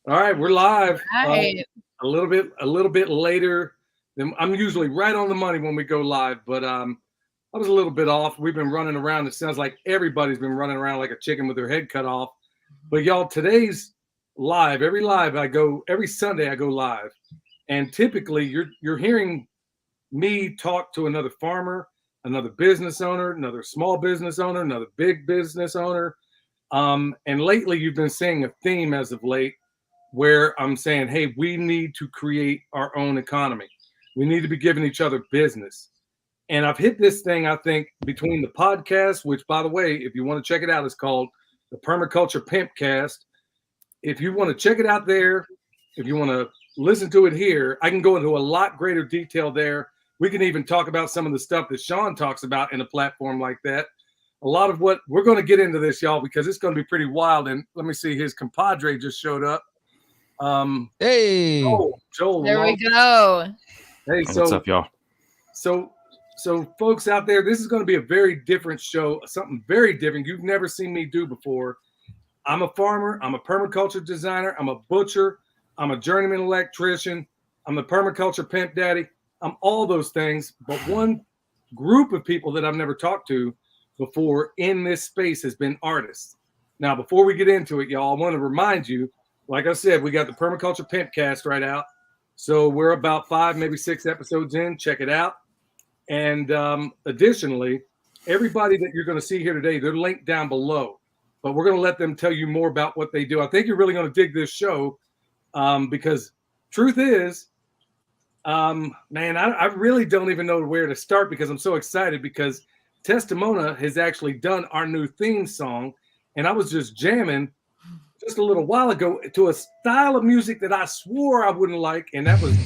All right, we're live. Right. A little bit later than I'm usually right on the money when we go live, but I was a little bit off. We've been running around. It sounds like everybody's been running around like a chicken with their head cut off. But y'all, today's live. Every Sunday I go live, and typically you're hearing me talk to another farmer, another business owner, another small business owner, another big business owner. And lately you've been seeing a theme as of late where I'm saying, hey, we need to create our own economy. We need to be giving each other business. And I've hit this thing, I think, between the podcast, which, by the way, if you want to check it out, it's called the Permaculture Pimpcast. If you want to check it out there, if you want to listen to it here, I can go into a lot greater detail there. We can even talk about some of the stuff that Sean talks about in a platform like that. A lot of what we're going to get into this, y'all, because it's going to be pretty wild. And let me see, his compadre just showed up. Hey, Joel, There we go. Hey, what's up, y'all? So, folks out there, this is going to be a very different show, something very different you've never seen me do before. I'm a farmer. I'm a permaculture designer. I'm a butcher. I'm a journeyman electrician. I'm the permaculture pimp daddy. I'm all those things. But one group of people that I've never talked to before in this space has been artists. Now, before we get into it, y'all, I want to remind you, like I said, we got the Permaculture Pimpcast right out. So we're about 5, maybe 6 episodes in. Check it out. And additionally, everybody that you're going to see here today, they're linked down below. But we're going to let them tell you more about what they do. I think you're really going to dig this show because truth is, man, I really don't even know where to start because I'm so excited because Tesstamona has actually done our new theme song. And I was just jamming just a little while ago to a style of music that I swore I wouldn't like. And that was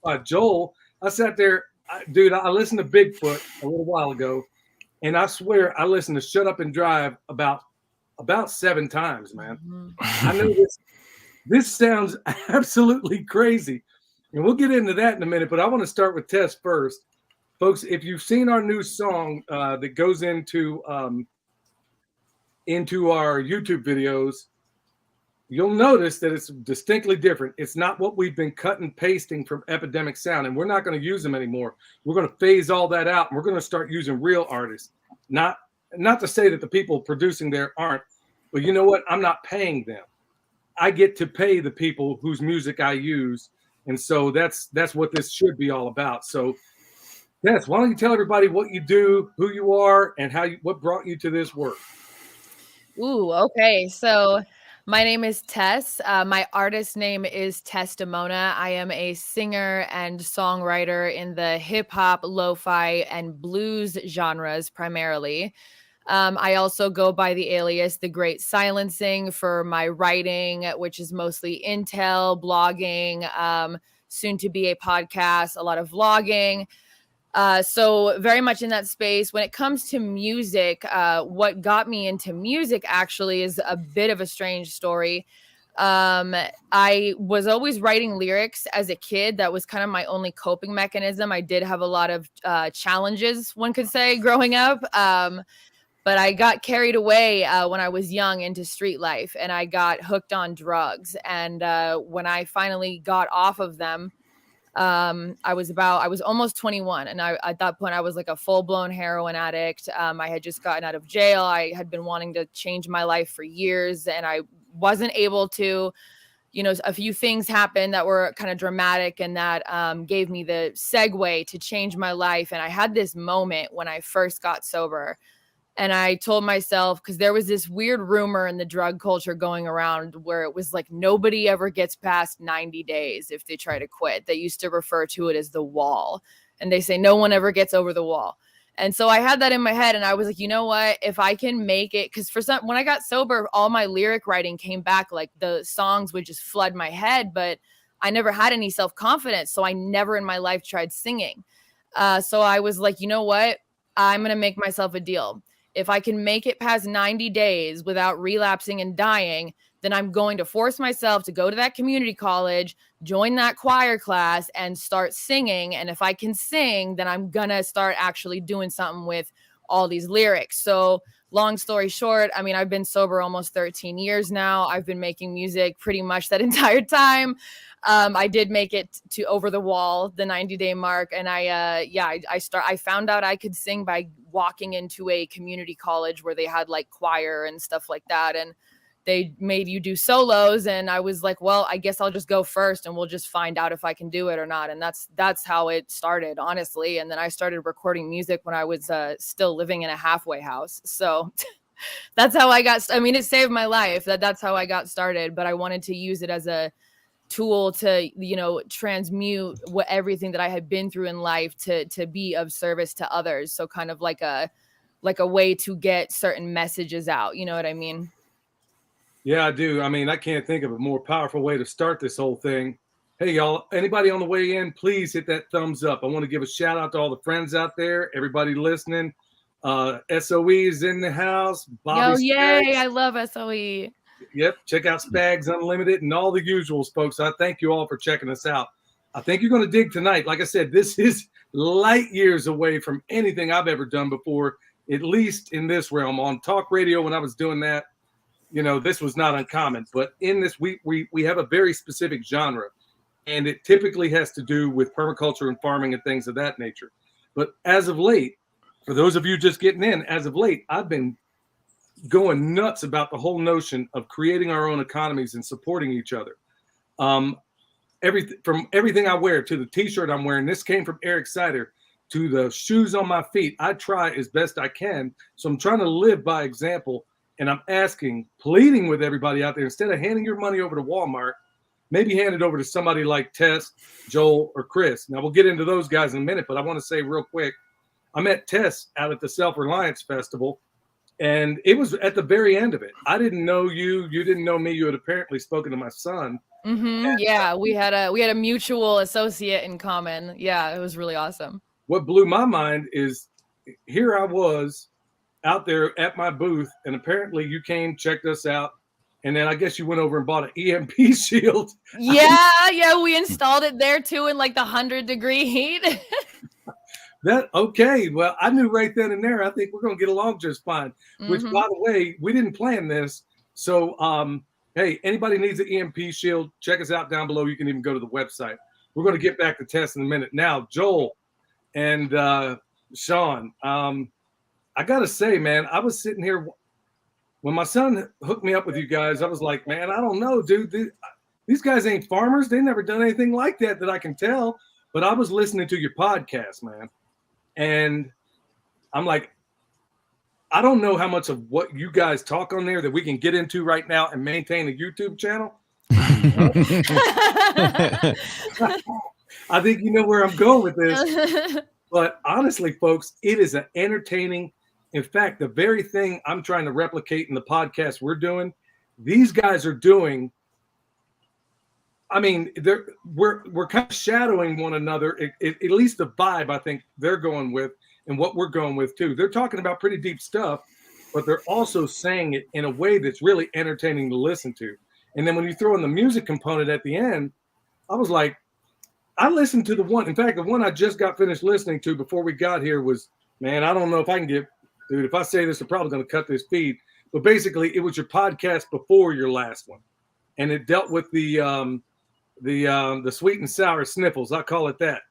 by Joel. I sat there, dude, I listened to Bigfoot a little while ago. And I swear I listened to Shut Up and Drive about 7 times, man. I know this sounds absolutely crazy. And we'll get into that in a minute, but I want to start with Tess first. Folks, if you've seen our new song that goes into our YouTube videos, you'll notice that it's distinctly different. It's not what we've been cut and pasting from Epidemic Sound, and we're not going to use them anymore. We're going to phase all that out, and we're going to start using real artists. Not to say that the people producing there aren't, but you know what? I'm not paying them. I get to pay the people whose music I use, and so that's what this should be all about. So, Tess, why don't you tell everybody what you do, who you are, and what brought you to this work? Ooh, okay. So my name is Tess. My artist name is Tesstamona. I am a singer and songwriter in the hip hop, lo-fi, and blues genres primarily. I also go by the alias The Great Silencing for my writing, which is mostly intel, blogging, soon to be a podcast, a lot of vlogging. So very much in that space. When it comes to music, what got me into music actually is a bit of a strange story. I was always writing lyrics as a kid. That was kind of my only coping mechanism. I did have a lot of challenges, one could say, growing up. But I got carried away when I was young into street life, and I got hooked on drugs. And when I finally got off of them, I was almost 21. And at that point, I was like a full blown heroin addict. I had just gotten out of jail. I had been wanting to change my life for years, and I wasn't able to. A few things happened that were kind of dramatic, and that gave me the segue to change my life. And I had this moment when I first got sober. And I told myself, because there was this weird rumor in the drug culture going around where it was like nobody ever gets past 90 days if they try to quit. They used to refer to it as the wall. And they say no one ever gets over the wall. And so I had that in my head, and I was like, you know what, if I can make it, because when I got sober, all my lyric writing came back, like the songs would just flood my head, but I never had any self-confidence. So I never in my life tried singing. So I was like, you know what, I'm going to make myself a deal. If I can make it past 90 days without relapsing and dying, then I'm going to force myself to go to that community college, join that choir class, and start singing. And if I can sing, then I'm going to start actually doing something with all these lyrics. So long story short, I mean, I've been sober almost 13 years now. I've been making music pretty much that entire time. I did make it to Over the Wall, the 90-day mark. And I found out I could sing by walking into a community college where they had like choir and stuff like that. And they made you do solos. And I was like, well, I guess I'll just go first and we'll just find out if I can do it or not. And that's how it started, honestly. And then I started recording music when I was still living in a halfway house. So that's how I got, I mean, it saved my life. That's how I got started, but I wanted to use it as a tool to, you know, transmute everything that I had been through in life to be of service to others. So kind of like a way to get certain messages out. You know what I mean? Yeah, I do. I mean, I can't think of a more powerful way to start this whole thing. Hey, y'all, anybody on the way in, please hit that thumbs up. I want to give a shout out to all the friends out there, everybody listening. SOE is in the house. Bobby Yay, Spags. I love SOE. Yep, check out Spags Unlimited and all the usuals, folks. I thank you all for checking us out. I think you're going to dig tonight. Like I said, this is light years away from anything I've ever done before, at least in this realm. On talk radio, when I was doing that, you know, this was not uncommon. But in this, we have a very specific genre, and it typically has to do with permaculture and farming and things of that nature. But as of late, for those of you just getting in, as of late, I've been going nuts about the whole notion of creating our own economies and supporting each other. From everything I wear to the T-shirt I'm wearing, this came from Eric Sider, to the shoes on my feet. I try as best I can. So I'm trying to live by example. And I'm asking, pleading with everybody out there, instead of handing your money over to Walmart, maybe hand it over to somebody like Tess, Joel, or Chris. Now, we'll get into those guys in a minute, but I want to say real quick, I met Tess out at the Self-Reliance Festival, and it was at the very end of it. I didn't know you. You didn't know me. You had apparently spoken to my son. Mm-hmm. Yeah, we had a mutual associate in common. Yeah, it was really awesome. What blew my mind is here I was out there at my booth, and apparently you came, checked us out, and then I guess you went over and bought an EMP shield. Yeah, we installed it there too in like the 100-degree heat. Okay, well, I knew right then and there, I think we're going to get along just fine. Which, by the way, we didn't plan this. So, hey, anybody needs an EMP shield, check us out down below. You can even go to the website. We're going to get back to Tess in a minute. Now, Joel and Sean, I got to say, man, I was sitting here when my son hooked me up with you guys. I was like, man, I don't know, dude. These guys ain't farmers. They never done anything like that I can tell. But I was listening to your podcast, man. And I'm like, I don't know how much of what you guys talk on there that we can get into right now and maintain a YouTube channel. I think you know where I'm going with this. But honestly, folks, it is an entertaining. In fact, the very thing I'm trying to replicate in the podcast we're doing, these guys are doing. I mean, we're kind of shadowing one another, at least the vibe I think they're going with and what we're going with too. They're talking about pretty deep stuff, but they're also saying it in a way that's really entertaining to listen to. And then when you throw in the music component at the end, I was like, I listened to the one. In fact, the one I just got finished listening to before we got here was, man, I don't know if I can get, dude, if I say this, I'm probably going to cut this feed. But basically, it was your podcast before your last one. And it dealt with the sweet and sour sniffles. I call it that.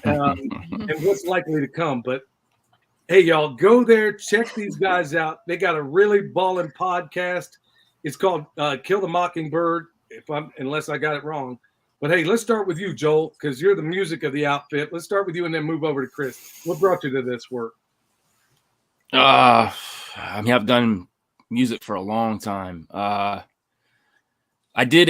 And what's likely to come. But hey, y'all, go there, check these guys out. They got a really ballin' podcast. It's called Kill the Mockingbird, unless I got it wrong. But hey, let's start with you, Joel, because you're the music of the outfit. Let's start with you and then move over to Chris. What brought you to this work? I mean, I've done music for a long time. I did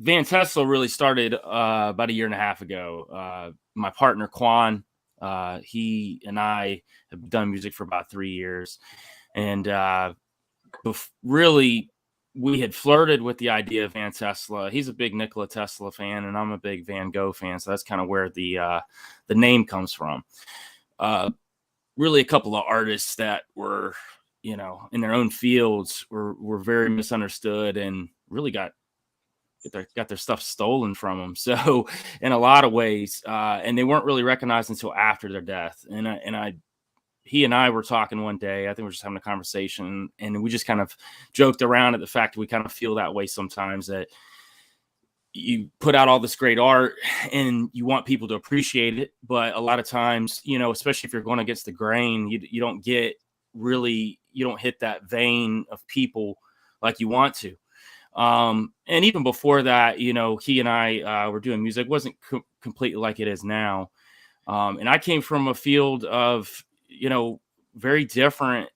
Van Tesla really started about a year and a half ago. My partner, Quan, he and I have done music for about 3 years. And really, we had flirted with the idea of Van Tesla. He's a big Nikola Tesla fan, and I'm a big Van Gogh fan. So that's kind of where the name comes from. Really, a couple of artists that were, you know, in their own fields were very misunderstood and really got their stuff stolen from them. So in a lot of ways, and they weren't really recognized until after their death. And I he and I were talking one day. I think we were just having a conversation, and we just kind of joked around at the fact that we kind of feel that way sometimes, that you put out all this great art and you want people to appreciate it. But a lot of times, you know, especially if you're going against the grain, you don't get really, you don't hit that vein of people like you want to. And even before that, you know, he and I were doing music. It wasn't completely like it is now. And I came from a field of, you know, very different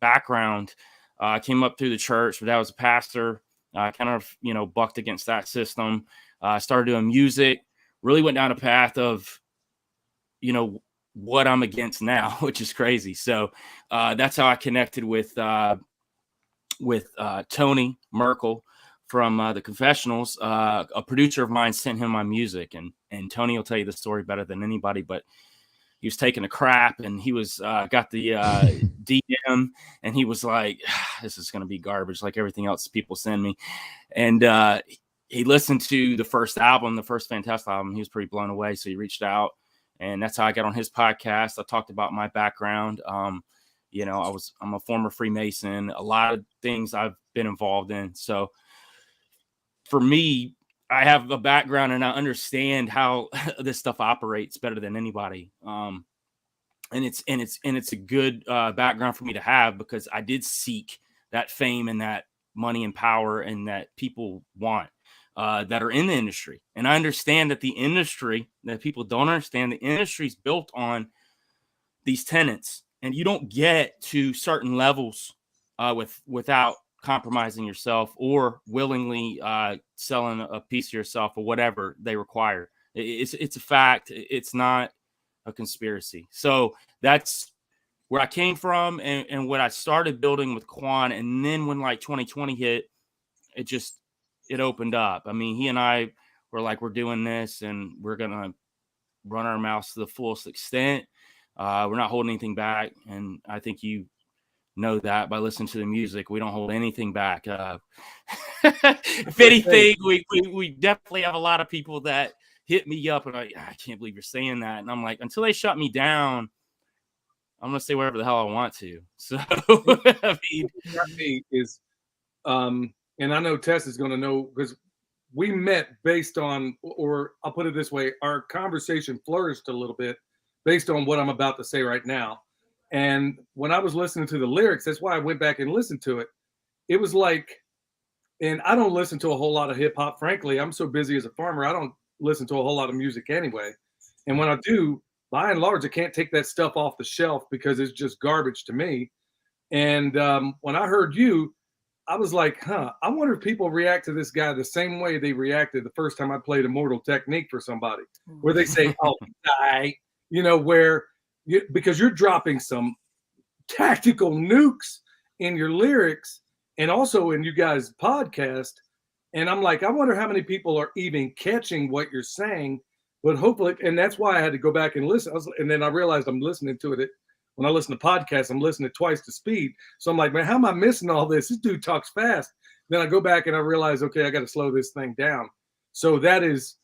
background. I came up through the church, but I was a pastor. Kind of, you know, bucked against that system. Started doing music, really went down a path of, you know, what I'm against now, which is crazy. So that's how I connected with Tony Merkel from the Confessionals. A producer of mine sent him my music, and Tony will tell you the story better than anybody, but he was taking a crap, and he was got the DM, and he was like, this is going to be garbage like everything else people send me. And he listened to the first album, the first Fantastic album. He was pretty blown away. So he reached out, and that's how I got on his podcast. I talked about my background. You know, I'm a former Freemason, a lot of things I've been involved in. So for me, I have a background and I understand how this stuff operates better than anybody. And it's a good background for me to have, because I did seek that fame and that money and power and that people want that are in the industry. And I understand that the industry, that people don't understand, the industry is built on these tenets, and you don't get to certain levels without compromising yourself or willingly selling a piece of yourself or whatever they require. It's a fact. It's not a conspiracy. So that's where I came from and what I started building with Quan. And then when like 2020 hit, it opened up. I mean, he and I were like, we're doing this and we're going to run our mouths to the fullest extent. We're not holding anything back. And I think you know that by listening to the music. We don't hold anything back. If anything, we definitely have a lot of people that hit me up and I can't believe you're saying that. And I'm like, until they shut me down, I'm going to say whatever the hell I want to. So, I mean, me is, and I know Tess is going to know, because we met based on, or I'll put it this way, our conversation flourished a little bit based on what I'm about to say right now. And when I was listening to the lyrics, that's why I went back and listened to it. It was like, and I don't listen to a whole lot of hip hop, frankly. I'm so busy as a farmer, I don't listen to a whole lot of music anyway. And when I do, by and large, I can't take that stuff off the shelf because it's just garbage to me. And when I heard you, I was like, I wonder if people react to this guy the same way they reacted the first time I played Immortal Technique for somebody, where they say, oh, die, you know, because you're dropping some tactical nukes in your lyrics and also in you guys' podcast. And I'm like, I wonder how many people are even catching what you're saying, but hopefully, and that's why I had to go back and listen. And then I realized I'm listening to it. When I listen to podcasts, I'm listening twice the speed. So I'm like, man, how am I missing all this? This dude talks fast. Then I go back and I realize, okay, I got to slow this thing down. So that is,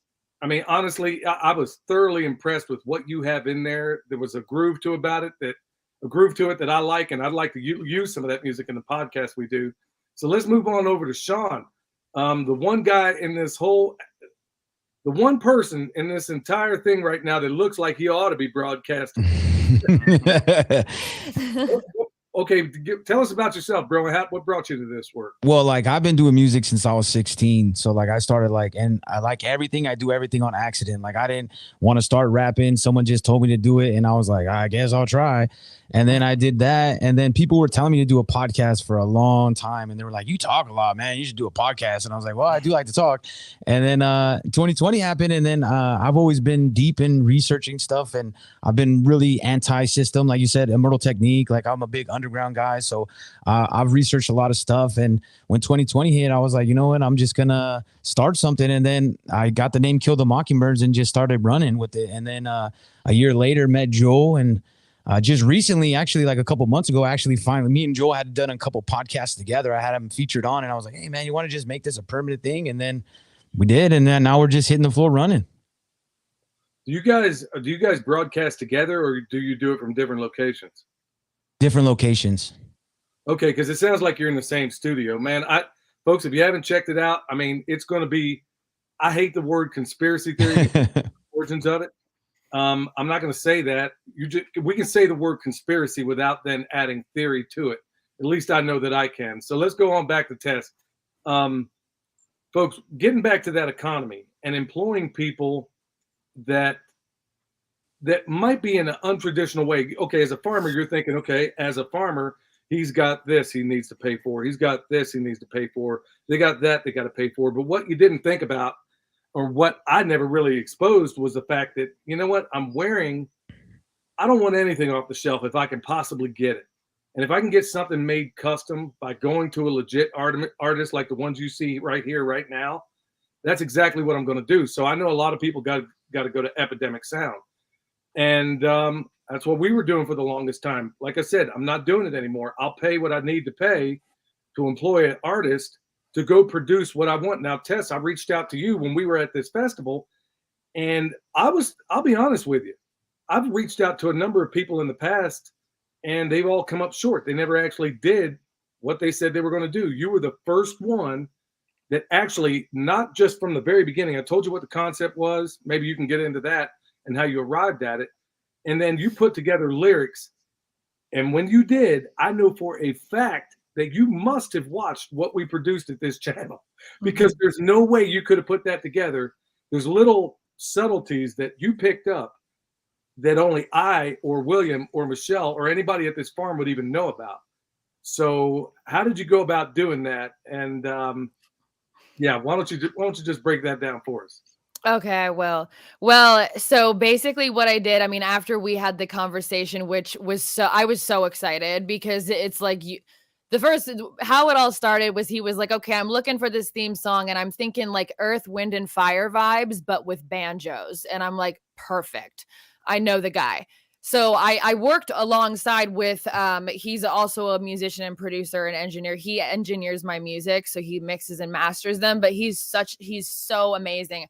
I mean, honestly, I was thoroughly impressed with what you have in there. There was a groove to it that I like, and I'd like to use some of that music in the podcast we do. So let's move on over to Sean. The one person in this entire thing right now that looks like he ought to be broadcasting. Okay, tell us about yourself, bro. What brought you to this work? Well, like, I've been doing music since I was 16. So like I started and I like everything. I do everything on accident. Like, I didn't want to start rapping. Someone just told me to do it. And I was like, I guess I'll try. And then I did that. And then people were telling me to do a podcast for a long time. And they were like, you talk a lot, man. You should do a podcast. And I was like, well, I do like to talk. And then 2020 happened. And then I've always been deep in researching stuff. And I've been really anti-system. Like you said, Immortal Technique. Like, I'm a big underground guy. So I've researched a lot of stuff. And when 2020 hit, I was like, you know what? I'm just going to start something. And then I got the name Kill the Mockingbirds and just started running with it. And then a year later, met Joel, and just recently, actually, like a couple months ago, finally, me and Joel had done a couple podcasts together. I had him featured on, and I was like, hey, man, you want to just make this a permanent thing? And then we did, and then now we're just hitting the floor running. Do you guys broadcast together, or do you do it from different locations? Different locations. Okay, because it sounds like you're in the same studio, man. Folks, if you haven't checked it out, I mean, it's going to be. I hate the word conspiracy theory, origins of it. I'm not going to say that. We can say the word conspiracy without then adding theory to it. At least I know that I can. So let's go on back to Tess. Folks, getting back to that economy and employing people that might be in an untraditional way. Okay, as a farmer, you're thinking, okay, as a farmer, he's got this he needs to pay for. He's got this he needs to pay for. They got that they got to pay for. But what you didn't think about, or what I never really exposed, was the fact that, you know what, I don't want anything off the shelf if I can possibly get it. And if I can get something made custom by going to a legit artist like the ones you see right here, right now, that's exactly what I'm going to do. So I know a lot of people got to go to Epidemic Sound. And that's what we were doing for the longest time. Like I said, I'm not doing it anymore. I'll pay what I need to pay to employ an artist to go produce what I want. Now, Tess, I reached out to you when we were at this festival, and I'll be honest with you, I've reached out to a number of people in the past, and they've all come up short. They never actually did what they said they were going to do. You were the first one that actually, not just from the very beginning, I told you what the concept was. Maybe you can get into that and how you arrived at it. And then you put together lyrics. And when you did, I know for a fact that you must have watched what we produced at this channel, because there's no way you could have put that together. There's little subtleties that you picked up that only I or William or Michelle or anybody at this farm would even know about. So how did you go about doing that? And yeah, why don't you just break that down for us? Okay, well, so basically what I did, I mean, after we had the conversation, which was I was so excited, because it's like how it all started was, he was like, okay, I'm looking for this theme song, and I'm thinking like Earth, Wind, and Fire vibes, but with banjos. And I'm like, perfect. I know the guy. So I worked alongside with, he's also a musician and producer and engineer. He engineers my music, so he mixes and masters them, but he's so amazing.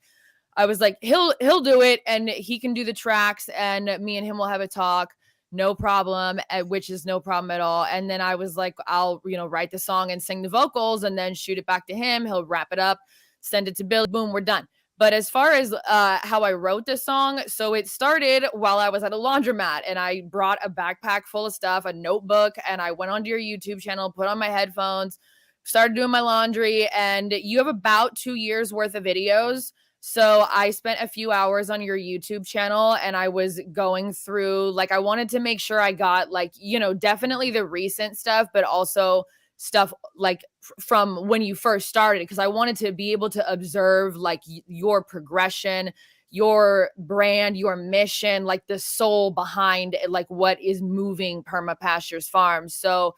I was like, he'll do it, and he can do the tracks, and me and him will have a talk, no problem, which is no problem at all. And then I was like, I'll, write the song and sing the vocals, and then shoot it back to him. He'll wrap it up, send it to Billy, boom, we're done. But as far as how I wrote the song, so it started while I was at a laundromat, and I brought a backpack full of stuff, a notebook, and I went onto your YouTube channel, put on my headphones, started doing my laundry, and you have about 2 years worth of videos. So I spent a few hours on your YouTube channel, and I was going through, like, I wanted to make sure I got, like, definitely the recent stuff, but also stuff like from when you first started, because I wanted to be able to observe like your progression, your brand, your mission, like the soul behind it, like what is moving Perma Pastures Farms. So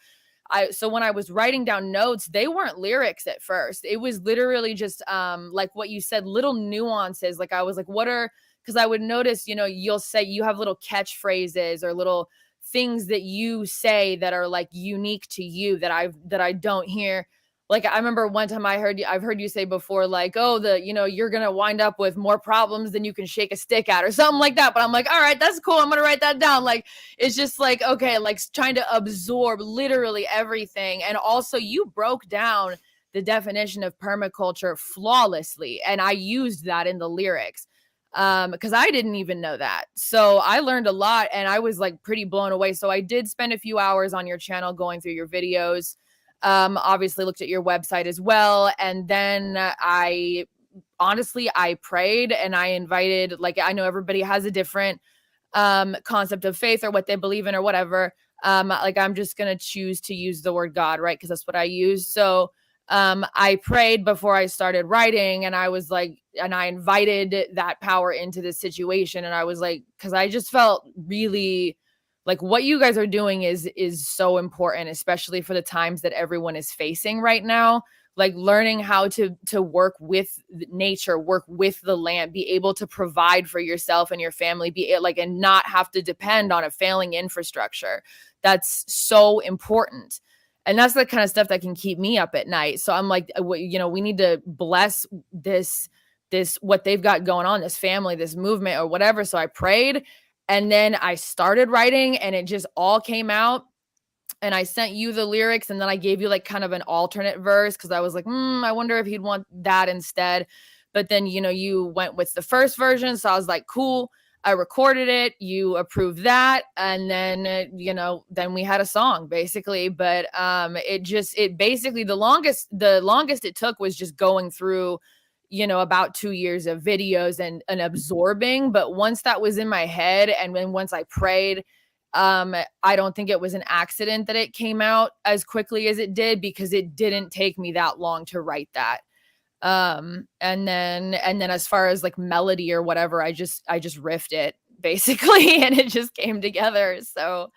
when I was writing down notes, they weren't lyrics at first. It was literally just like what you said, little nuances. Like I was like, because I would notice, you'll say you have little catchphrases or little things that you say that are like unique to you that I don't hear. Like I remember one time I've heard you say before, like, oh, you're going to wind up with more problems than you can shake a stick at, or something like that. But I'm like, all right, that's cool. I'm going to write that down. Like, it's just like, okay, like trying to absorb literally everything. And also you broke down the definition of permaculture flawlessly. And I used that in the lyrics because I didn't even know that. So I learned a lot, and I was like pretty blown away. So I did spend a few hours on your channel going through your videos. Obviously looked at your website as well. And then I prayed, and I invited, like, I know everybody has a different concept of faith or what they believe in or whatever. Like I'm just going to choose to use the word God, right? Because that's what I use. So I prayed before I started writing, and I was like, and I invited that power into this situation. And I was like, because I just felt really like what you guys are doing is so important, especially for the times that everyone is facing right now. Like learning how to work with nature, work with the land, be able to provide for yourself and your family, and not have to depend on a failing infrastructure. That's so important. And that's the kind of stuff that can keep me up at night. So I'm like, we need to bless this what they've got going on, this family, this movement or whatever. So I prayed and then I started writing and it just all came out. And I sent you the lyrics and then I gave you like kind of an alternate verse because I was like, I wonder if he'd want that instead. But then, you went with the first version. So I was like, cool. I recorded it. You approved that. And then, then we had a song basically. But it basically the longest it took was just going through, about 2 years of videos and absorbing. But once that was in my head and then once I prayed, I don't think it was an accident that it came out as quickly as it did because it didn't take me that long to write that. And then as far as like melody or whatever, I just riffed it basically and it just came together. So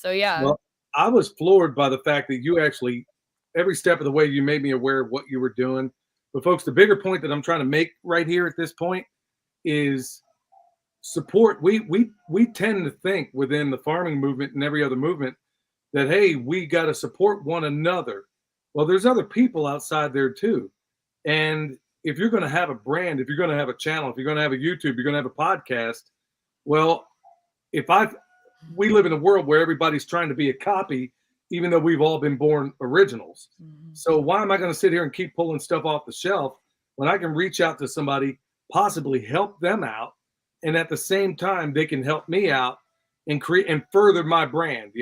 yeah. Well, I was floored by the fact that you actually, every step of the way, you made me aware of what you were doing. But folks, the bigger point that I'm trying to make right here at this point is support. We tend to think within the farming movement and every other movement that, hey, we got to support one another. Well, there's other people outside there too. And if you're going to have a brand, if you're going to have a channel, if you're going to have a YouTube, you're going to have a podcast. Well, we live in a world where everybody's trying to be a copy, even though we've all been born originals. Mm-hmm. So why am I going to sit here and keep pulling stuff off the shelf when I can reach out to somebody, possibly help them out, and at the same time they can help me out and create and further my brand,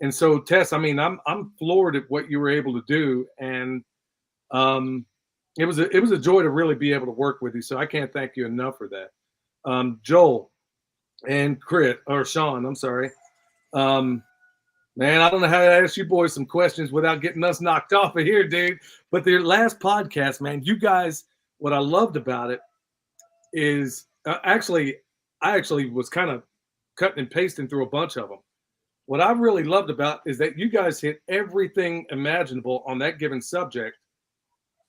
And so, Tess, I mean, I'm floored at what you were able to do, and it was a joy to really be able to work with you. So I can't thank you enough for that. Joel and Sean, I'm sorry. Man, I don't know how to ask you boys some questions without getting us knocked off of here, dude. But their last podcast, man, you guys, what I loved about it is I actually was kind of cutting and pasting through a bunch of them. What I really loved about is that you guys hit everything imaginable on that given subject.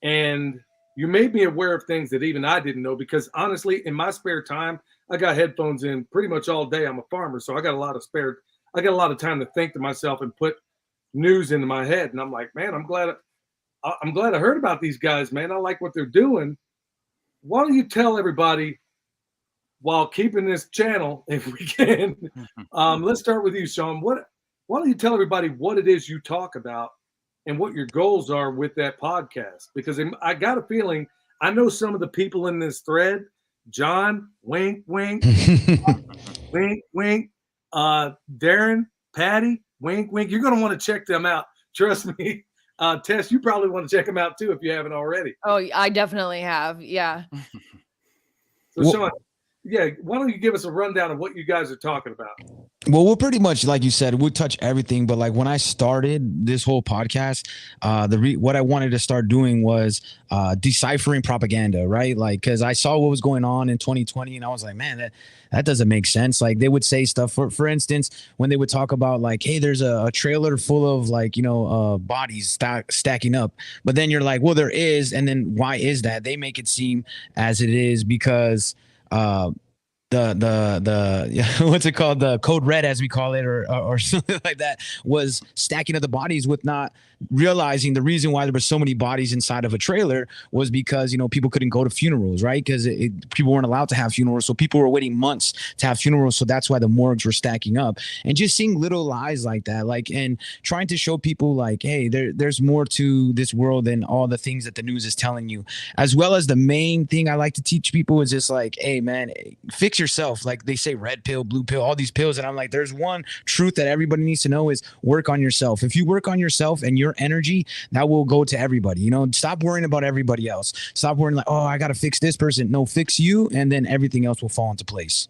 And you made me aware of things that even I didn't know, because honestly, in my spare time, I got headphones in pretty much all day. I'm a farmer, so I got a lot of time to think to myself and put news into my head. And I'm like, man, I'm glad I heard about these guys, man. I like what they're doing. Why don't you tell everybody, while keeping this channel, if we can, let's start with you, Sean. Why don't you tell everybody what it is you talk about and what your goals are with that podcast? Because I got a feeling, I know some of the people in this thread, John, wink, wink, wink, wink, Darren, Patty, wink, wink. You're going to want to check them out. Trust me. Tess, you probably want to check them out too if you haven't already. Oh, I definitely have. Yeah. So, Sean, why don't you give us a rundown of what you guys are talking about? Well, we'll pretty much, like you said, we'll touch everything. But like when I started this whole podcast, what I wanted to start doing was deciphering propaganda, right? Like, because I saw what was going on in 2020, and I was like, man, that doesn't make sense. Like they would say stuff, for instance, when they would talk about like, hey, there's a trailer full of like, bodies stacking up. But then you're like, well, there is. And then why is that? They make it seem as it is because the what's it called, the code red, as we call it, or something like that, was stacking of the bodies, with not realizing the reason why there were so many bodies inside of a trailer was because people couldn't go to funerals, right? Because people weren't allowed to have funerals, so people were waiting months to have funerals. So that's why the morgues were stacking up. And just seeing little lies like that, and trying to show people like, hey, there's more to this world than all the things that the news is telling you. As well as the main thing I like to teach people is just like, hey man, fix yourself. Like they say red pill, blue pill, all these pills, and I'm like, there's one truth that everybody needs to know is work on yourself. If you work on yourself and your energy, that will go to everybody. Stop worrying about everybody else. Stop worrying like, oh, I gotta fix this person. No, fix you, and then everything else will fall into place.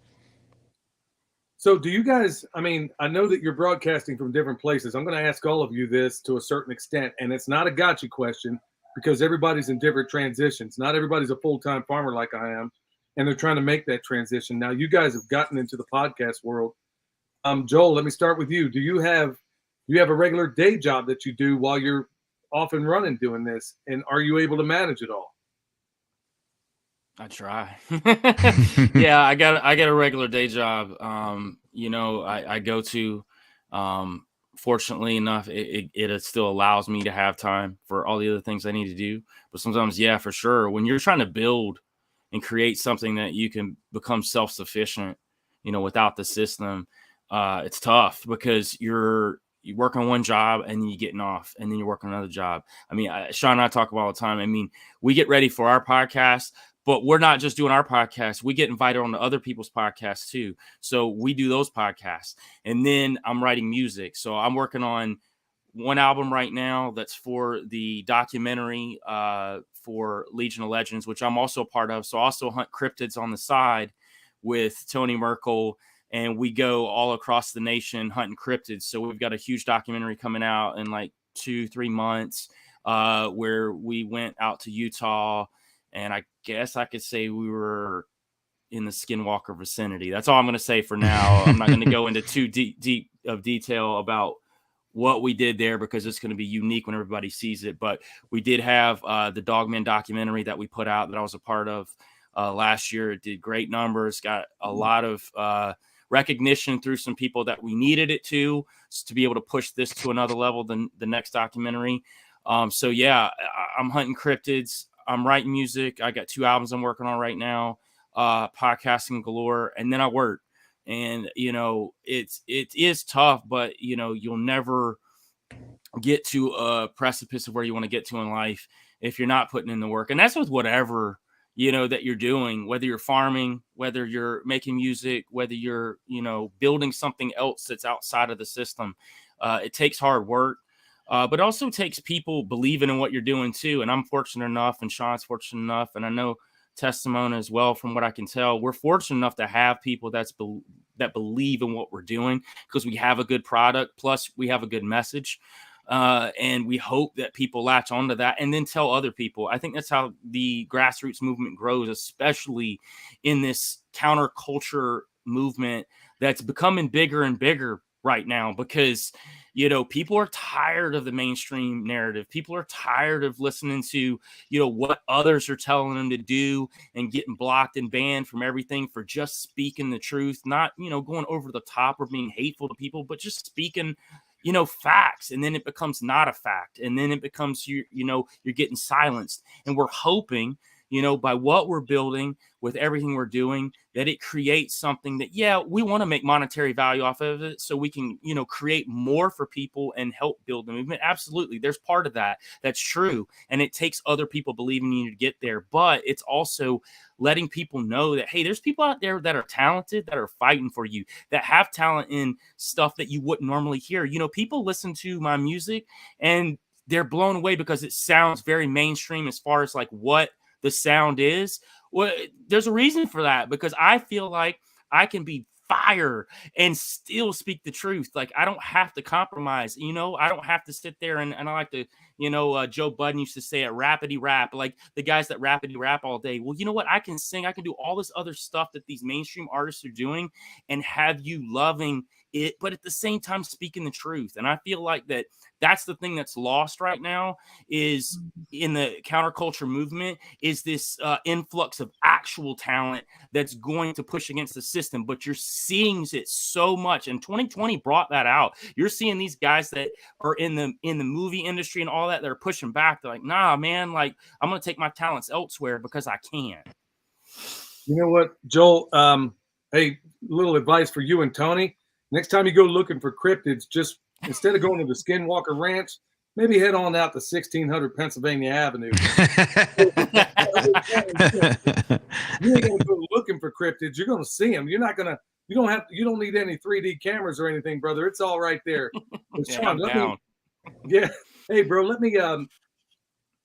So do you guys, I know that you're broadcasting from different places. I'm going to ask all of you this to a certain extent, and it's not a gotcha question because everybody's in different transitions. Not everybody's a full-time farmer like I am, and they're trying to make that transition. Now, you guys have gotten into the podcast world. Joel, let me start with you. Do you have a regular day job that you do while you're off and running doing this? And are you able to manage it all? I try. Yeah, I got a regular day job. I go to, fortunately enough, it still allows me to have time for all the other things I need to do. But sometimes, yeah, for sure, when you're trying to build and create something that you can become self-sufficient, without the system, it's tough because you work on one job and then you're getting off and then you work on another job. I mean, Sean and I talk about all the time. I mean, we get ready for our podcast, but we're not just doing our podcast. We get invited on to other people's podcasts too. So we do those podcasts, and then I'm writing music. So I'm working on one album right now that's for the documentary for Legion of Legends, which I'm also a part of. So I also hunt cryptids on the side with Tony Merkel, and we go all across the nation hunting cryptids. So we've got a huge documentary coming out in like 2-3 months where we went out to Utah, and I guess I could say we were in the Skinwalker vicinity. That's all I'm going to say for now. I'm not going to go into too deep of detail about what we did there because it's going to be unique when everybody sees it. But we did have the Dogman documentary that we put out that I was a part of last year. It did great numbers, got a lot of recognition through some people that we needed it to be able to push this to another level than the next documentary. So yeah, I'm hunting cryptids. I'm writing music. I got 2 albums I'm working on right now, podcasting galore, and then I work. And, it is tough, but, you'll never get to a precipice of where you want to get to in life if you're not putting in the work. And that's with whatever, that you're doing, whether you're farming, whether you're making music, whether you're, building something else that's outside of the system. It takes hard work, but it also takes people believing in what you're doing too. And I'm fortunate enough, and Sean's fortunate enough, and I know Tesstamona as well, from what I can tell, we're fortunate enough to have people that believe in what we're doing because we have a good product, plus we have a good message, and we hope that people latch onto that and then tell other people. I think that's how the grassroots movement grows, especially in this counterculture movement that's becoming bigger and bigger right now because people are tired of the mainstream narrative. People are tired of listening to, what others are telling them to do and getting blocked and banned from everything for just speaking the truth, not, going over the top or being hateful to people, but just speaking, facts. And then it becomes not a fact. And then it becomes, you're getting silenced. And we're hoping, by what we're building with everything we're doing, that it creates something that, we want to make monetary value off of it so we can, create more for people and help build the movement. Absolutely. There's part of that. That's true. And it takes other people believing in you to get there. But it's also letting people know that, hey, there's people out there that are talented, that are fighting for you, that have talent in stuff that you wouldn't normally hear. People listen to my music and they're blown away because it sounds very mainstream as far as like what the sound is. Well, there's a reason for that because I feel like I can be fire and still speak the truth. Like I don't have to compromise, I don't have to sit there and I like to, Joe Budden used to say it, rapidy rap, like the guys that rapidy rap all day. Well, you know what? I can sing, I can do all this other stuff that these mainstream artists are doing and have you loving it, but at the same time speaking the truth. And I feel like that's the thing that's lost right now is in the counterculture movement is this influx of actual talent that's going to push against the system. But you're seeing it so much, and 2020 brought that out. You're seeing these guys that are in the movie industry and all that, they're pushing back. They're like, nah, man, like I'm going to take my talents elsewhere because I can. You know what, Joel? Hey, little advice for you and Tony. Next time you go looking for cryptids, just instead of going to the Skinwalker Ranch, maybe head on out to 1600 Pennsylvania Avenue. You ain't gonna go looking for cryptids. You're gonna see them. You don't need any 3D cameras or anything, brother. It's all right there. Sean, hey, bro, let me.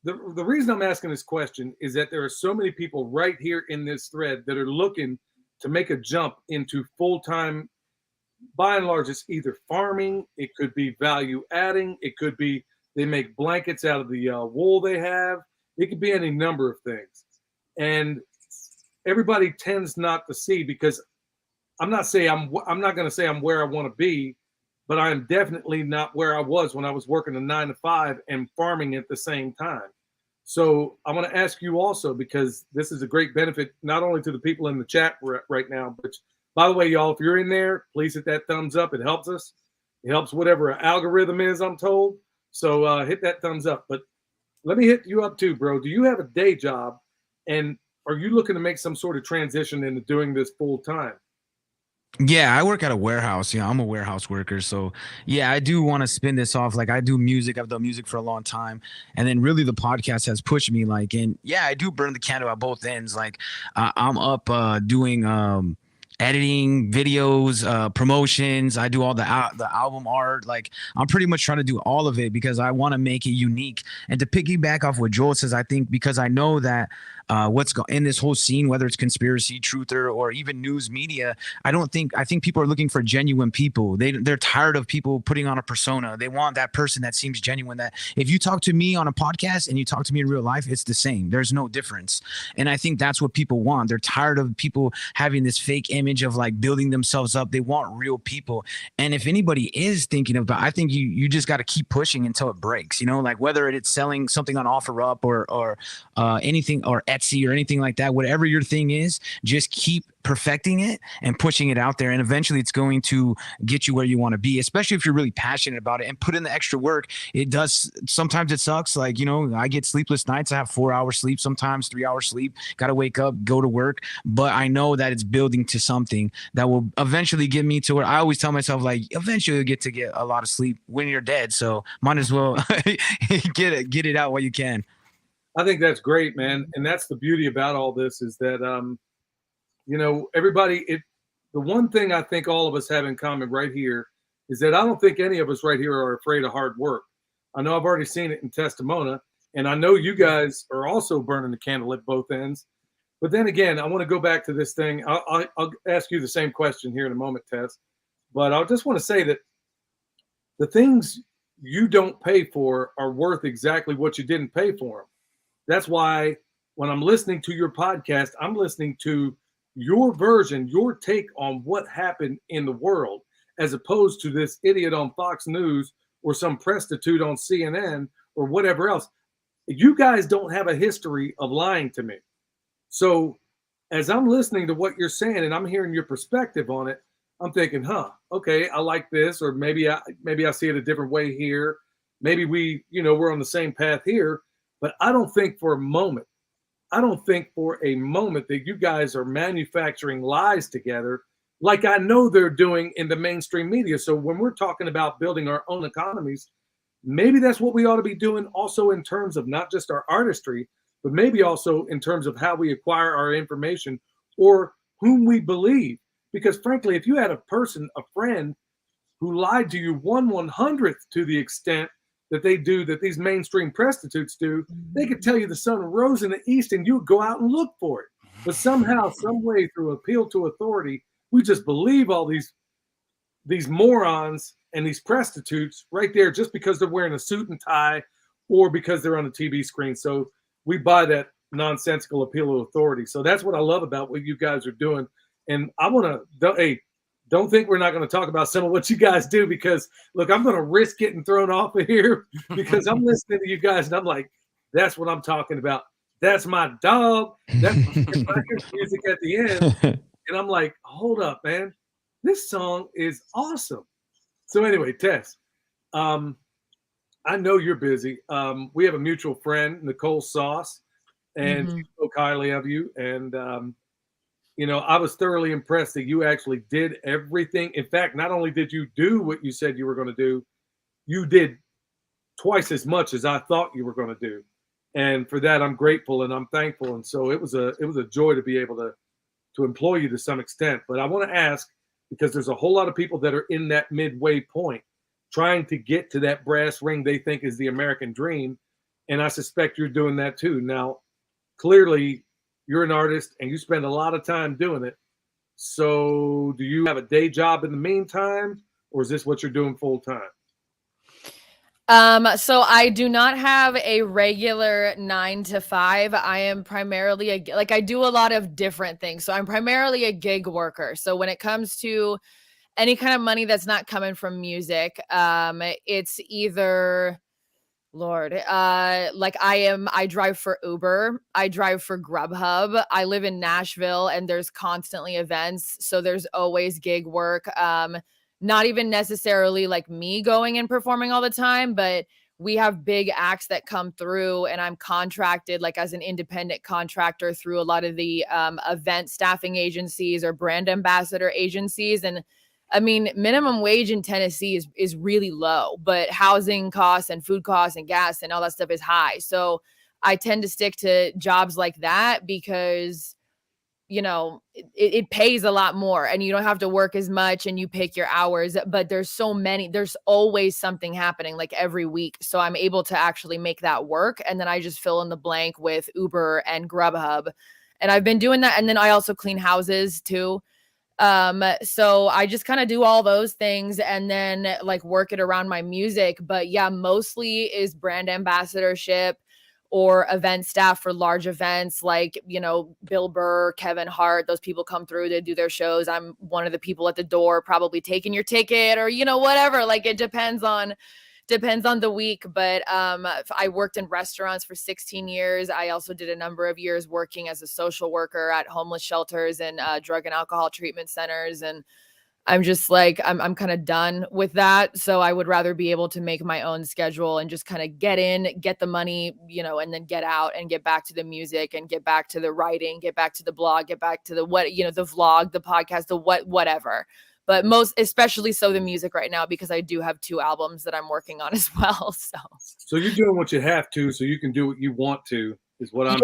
The reason I'm asking this question is that there are so many people right here in this thread that are looking to make a jump into full-time. By and large, it's either farming, it could be value adding, it could be they make blankets out of the wool they have. It could be any number of things. And everybody tends not to see, because I'm not going to say I'm where I want to be, but I'm definitely not where I was when I was working a 9 to 5 and farming at the same time. So I want to ask you also, because this is a great benefit, not only to the people in the chat right now, but by the way, y'all, if you're in there, please hit that thumbs up. It helps us. It helps whatever algorithm is, I'm told. So hit that thumbs up. But let me hit you up too, bro. Do you have a day job? And are you looking to make some sort of transition into doing this full time? Yeah, I work at a warehouse. Yeah, I'm a warehouse worker. So yeah, I do want to spin this off. Like I do music. I've done music for a long time. And then really the podcast has pushed me like, and yeah, I do burn the candle at both ends. Like I'm up doing editing videos, promotions. I do all the album art. Like I'm pretty much trying to do all of it because I want to make it unique. And to piggyback off what Joel says, I think because I know that in this whole scene, whether it's conspiracy, truther, or even news media, I think people are looking for genuine people. They're tired of people putting on a persona. They want that person that seems genuine. That if you talk to me on a podcast and you talk to me in real life, it's the same. There's no difference. And I think that's what people want. They're tired of people having this fake image of like building themselves up. They want real people. And if anybody is thinking about, I think you just got to keep pushing until it breaks. You know, like whether it's selling something on OfferUp or anything, or Etsy or anything like that, whatever your thing is, just keep perfecting it and pushing it out there, and eventually it's going to get you where you want to be, especially if you're really passionate about it and put in the extra work. It does, sometimes it sucks. Like, you know, I get sleepless nights. I have 4 hours sleep, sometimes 3 hours sleep, got to wake up, go to work, but I know that it's building to something that will eventually get me to where I always tell myself, like, eventually you'll get a lot of sleep when you're dead, so might as well get it out while you can. I think that's great, man. And that's the beauty about all this is that, you know, the one thing I think all of us have in common right here is that I don't think any of us right here are afraid of hard work. I know I've already seen it in Tesstamona, and I know you guys are also burning the candle at both ends. But then again, I want to go back to this thing. I'll ask you the same question here in a moment, Tess. But I just want to say that the things you don't pay for are worth exactly what you didn't pay for them. That's why when I'm listening to your podcast, I'm listening to your version, your take on what happened in the world, as opposed to this idiot on Fox News or some prostitute on CNN or whatever else. You guys don't have a history of lying to me. So as I'm listening to what you're saying and I'm hearing your perspective on it, I'm thinking, okay, I like this, or maybe I see it a different way here. Maybe we're on the same path here. But I don't think for a moment that you guys are manufacturing lies together like I know they're doing in the mainstream media. So when we're talking about building our own economies, maybe that's what we ought to be doing also in terms of not just our artistry, but maybe also in terms of how we acquire our information or whom we believe. Because frankly, if you had a friend who lied to you 1/100th to the extent that these mainstream prostitutes do, they could tell you the sun rose in the east and you would go out and look for it. But somehow, some way, through appeal to authority, we just believe all these morons and these prostitutes right there just because they're wearing a suit and tie or because they're on a TV screen. So we buy that nonsensical appeal to authority. So that's what I love about what you guys are doing. And I want to, don't think we're not going to talk about some of what you guys do, because look, I'm going to risk getting thrown off of here because I'm listening to you guys and I'm like, that's what I'm talking about. That's my dog. That's my music at the end. And I'm like, hold up, man. This song is awesome. So anyway, Tess, I know you're busy. We have a mutual friend, Nicole Sauce, and she spoke highly of you. And, I was thoroughly impressed that you actually did everything. In fact, not only did you do what you said you were going to do, you did twice as much as I thought you were going to do. And for that, I'm grateful and I'm thankful. And so it was a joy to be able to employ you to some extent. But I want to ask, because there's a whole lot of people that are in that midway point trying to get to that brass ring they think is the American dream. And I suspect you're doing that too. Now, clearly, you're an artist and you spend a lot of time doing it. So do you have a day job in the meantime, or is this what you're doing full time? So I do not have a regular 9 to 5. I am primarily I do a lot of different things. So I'm primarily a gig worker. So when it comes to any kind of money that's not coming from music, it's either, I drive for Uber, I drive for Grubhub. I live in Nashville and there's constantly events. So there's always gig work. Not even necessarily like me going and performing all the time, but we have big acts that come through, and I'm contracted like as an independent contractor through a lot of the event staffing agencies or brand ambassador agencies. And I mean, minimum wage in Tennessee is really low, but housing costs and food costs and gas and all that stuff is high. So I tend to stick to jobs like that because, you know, it pays a lot more and you don't have to work as much and you pick your hours, but there's always something happening like every week. So I'm able to actually make that work. And then I just fill in the blank with Uber and Grubhub. And I've been doing that. And then I also clean houses too. So I just kind of do all those things and then like work it around my music. But yeah, mostly is brand ambassadorship or event staff for large events like, you know, Bill Burr, Kevin Hart, those people come through to do their shows. I'm one of the people at the door probably taking your ticket or, you know, whatever. Like it depends on the week. But I worked in restaurants for 16 years. I also did a number of years working as a social worker at homeless shelters and drug and alcohol treatment centers. And I'm just like, I'm kind of done with that. So I would rather be able to make my own schedule and just kind of get in, get the money, you know, and then get out and get back to the music and get back to the writing, get back to the blog, get back to the the vlog, the podcast, whatever. But especially so the music right now, because I do have 2 albums that I'm working on as well. So you're doing what you have to, so you can do what you want to, is what I'm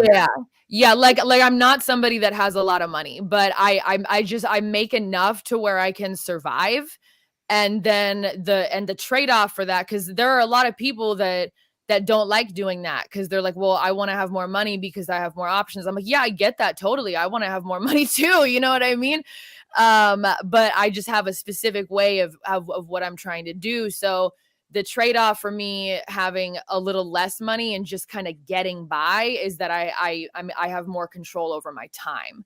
Yeah. Like I'm not somebody that has a lot of money, but I make enough to where I can survive. And then the trade-off for that, because there are a lot of people that don't like doing that because they're like, well, I want to have more money because I have more options. I'm like, yeah, I get that totally. I want to have more money too. You know what I mean? But I just have a specific way of what I'm trying to do. So the trade-off for me having a little less money and just kind of getting by is that I have more control over my time.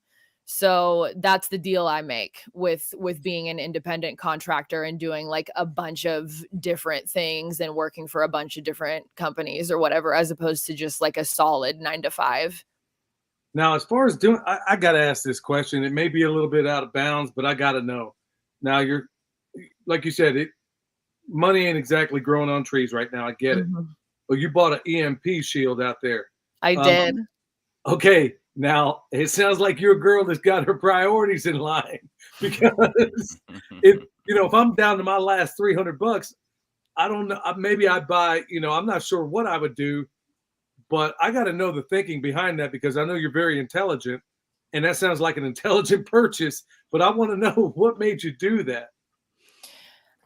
So that's the deal I make with being an independent contractor and doing like a bunch of different things and working for a bunch of different companies or whatever, as opposed to just like a solid 9 to 5. Now, as far as doing, I got to ask this question. It may be a little bit out of bounds, but I got to know. Now, you're, like you said, money ain't exactly growing on trees right now. I get it. But you bought an EMP shield out there. I did. Okay. Now, it sounds like you're a girl that's got her priorities in line because if I'm down to my last $300, I don't know. Maybe I'd buy, I'm not sure what I would do, but I got to know the thinking behind that because I know you're very intelligent and that sounds like an intelligent purchase, but I want to know what made you do that.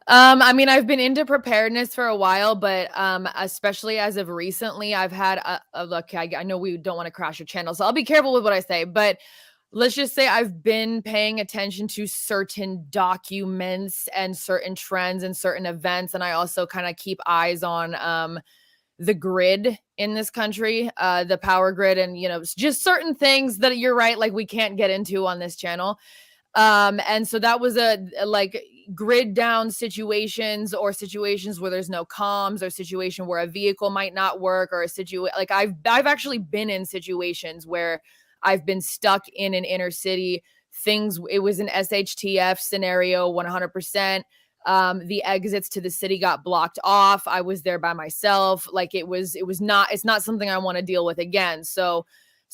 I mean, I've been into preparedness for a while, but especially as of recently, I've had a look. I know we don't want to crash your channel, so I'll be careful with what I say. But let's just say I've been paying attention to certain documents and certain trends and certain events, and I also kind of keep eyes on the grid in this country, the power grid, and just certain things that you're right, like we can't get into on this channel. And so that was a like grid down situations or situations where there's no comms or situation where a vehicle might not work or a situation like I've actually been in situations where I've been stuck in an inner city things. It was an SHTF scenario 100%. The exits to the city got blocked off. I was there by myself. Like it's not something I want to deal with again. So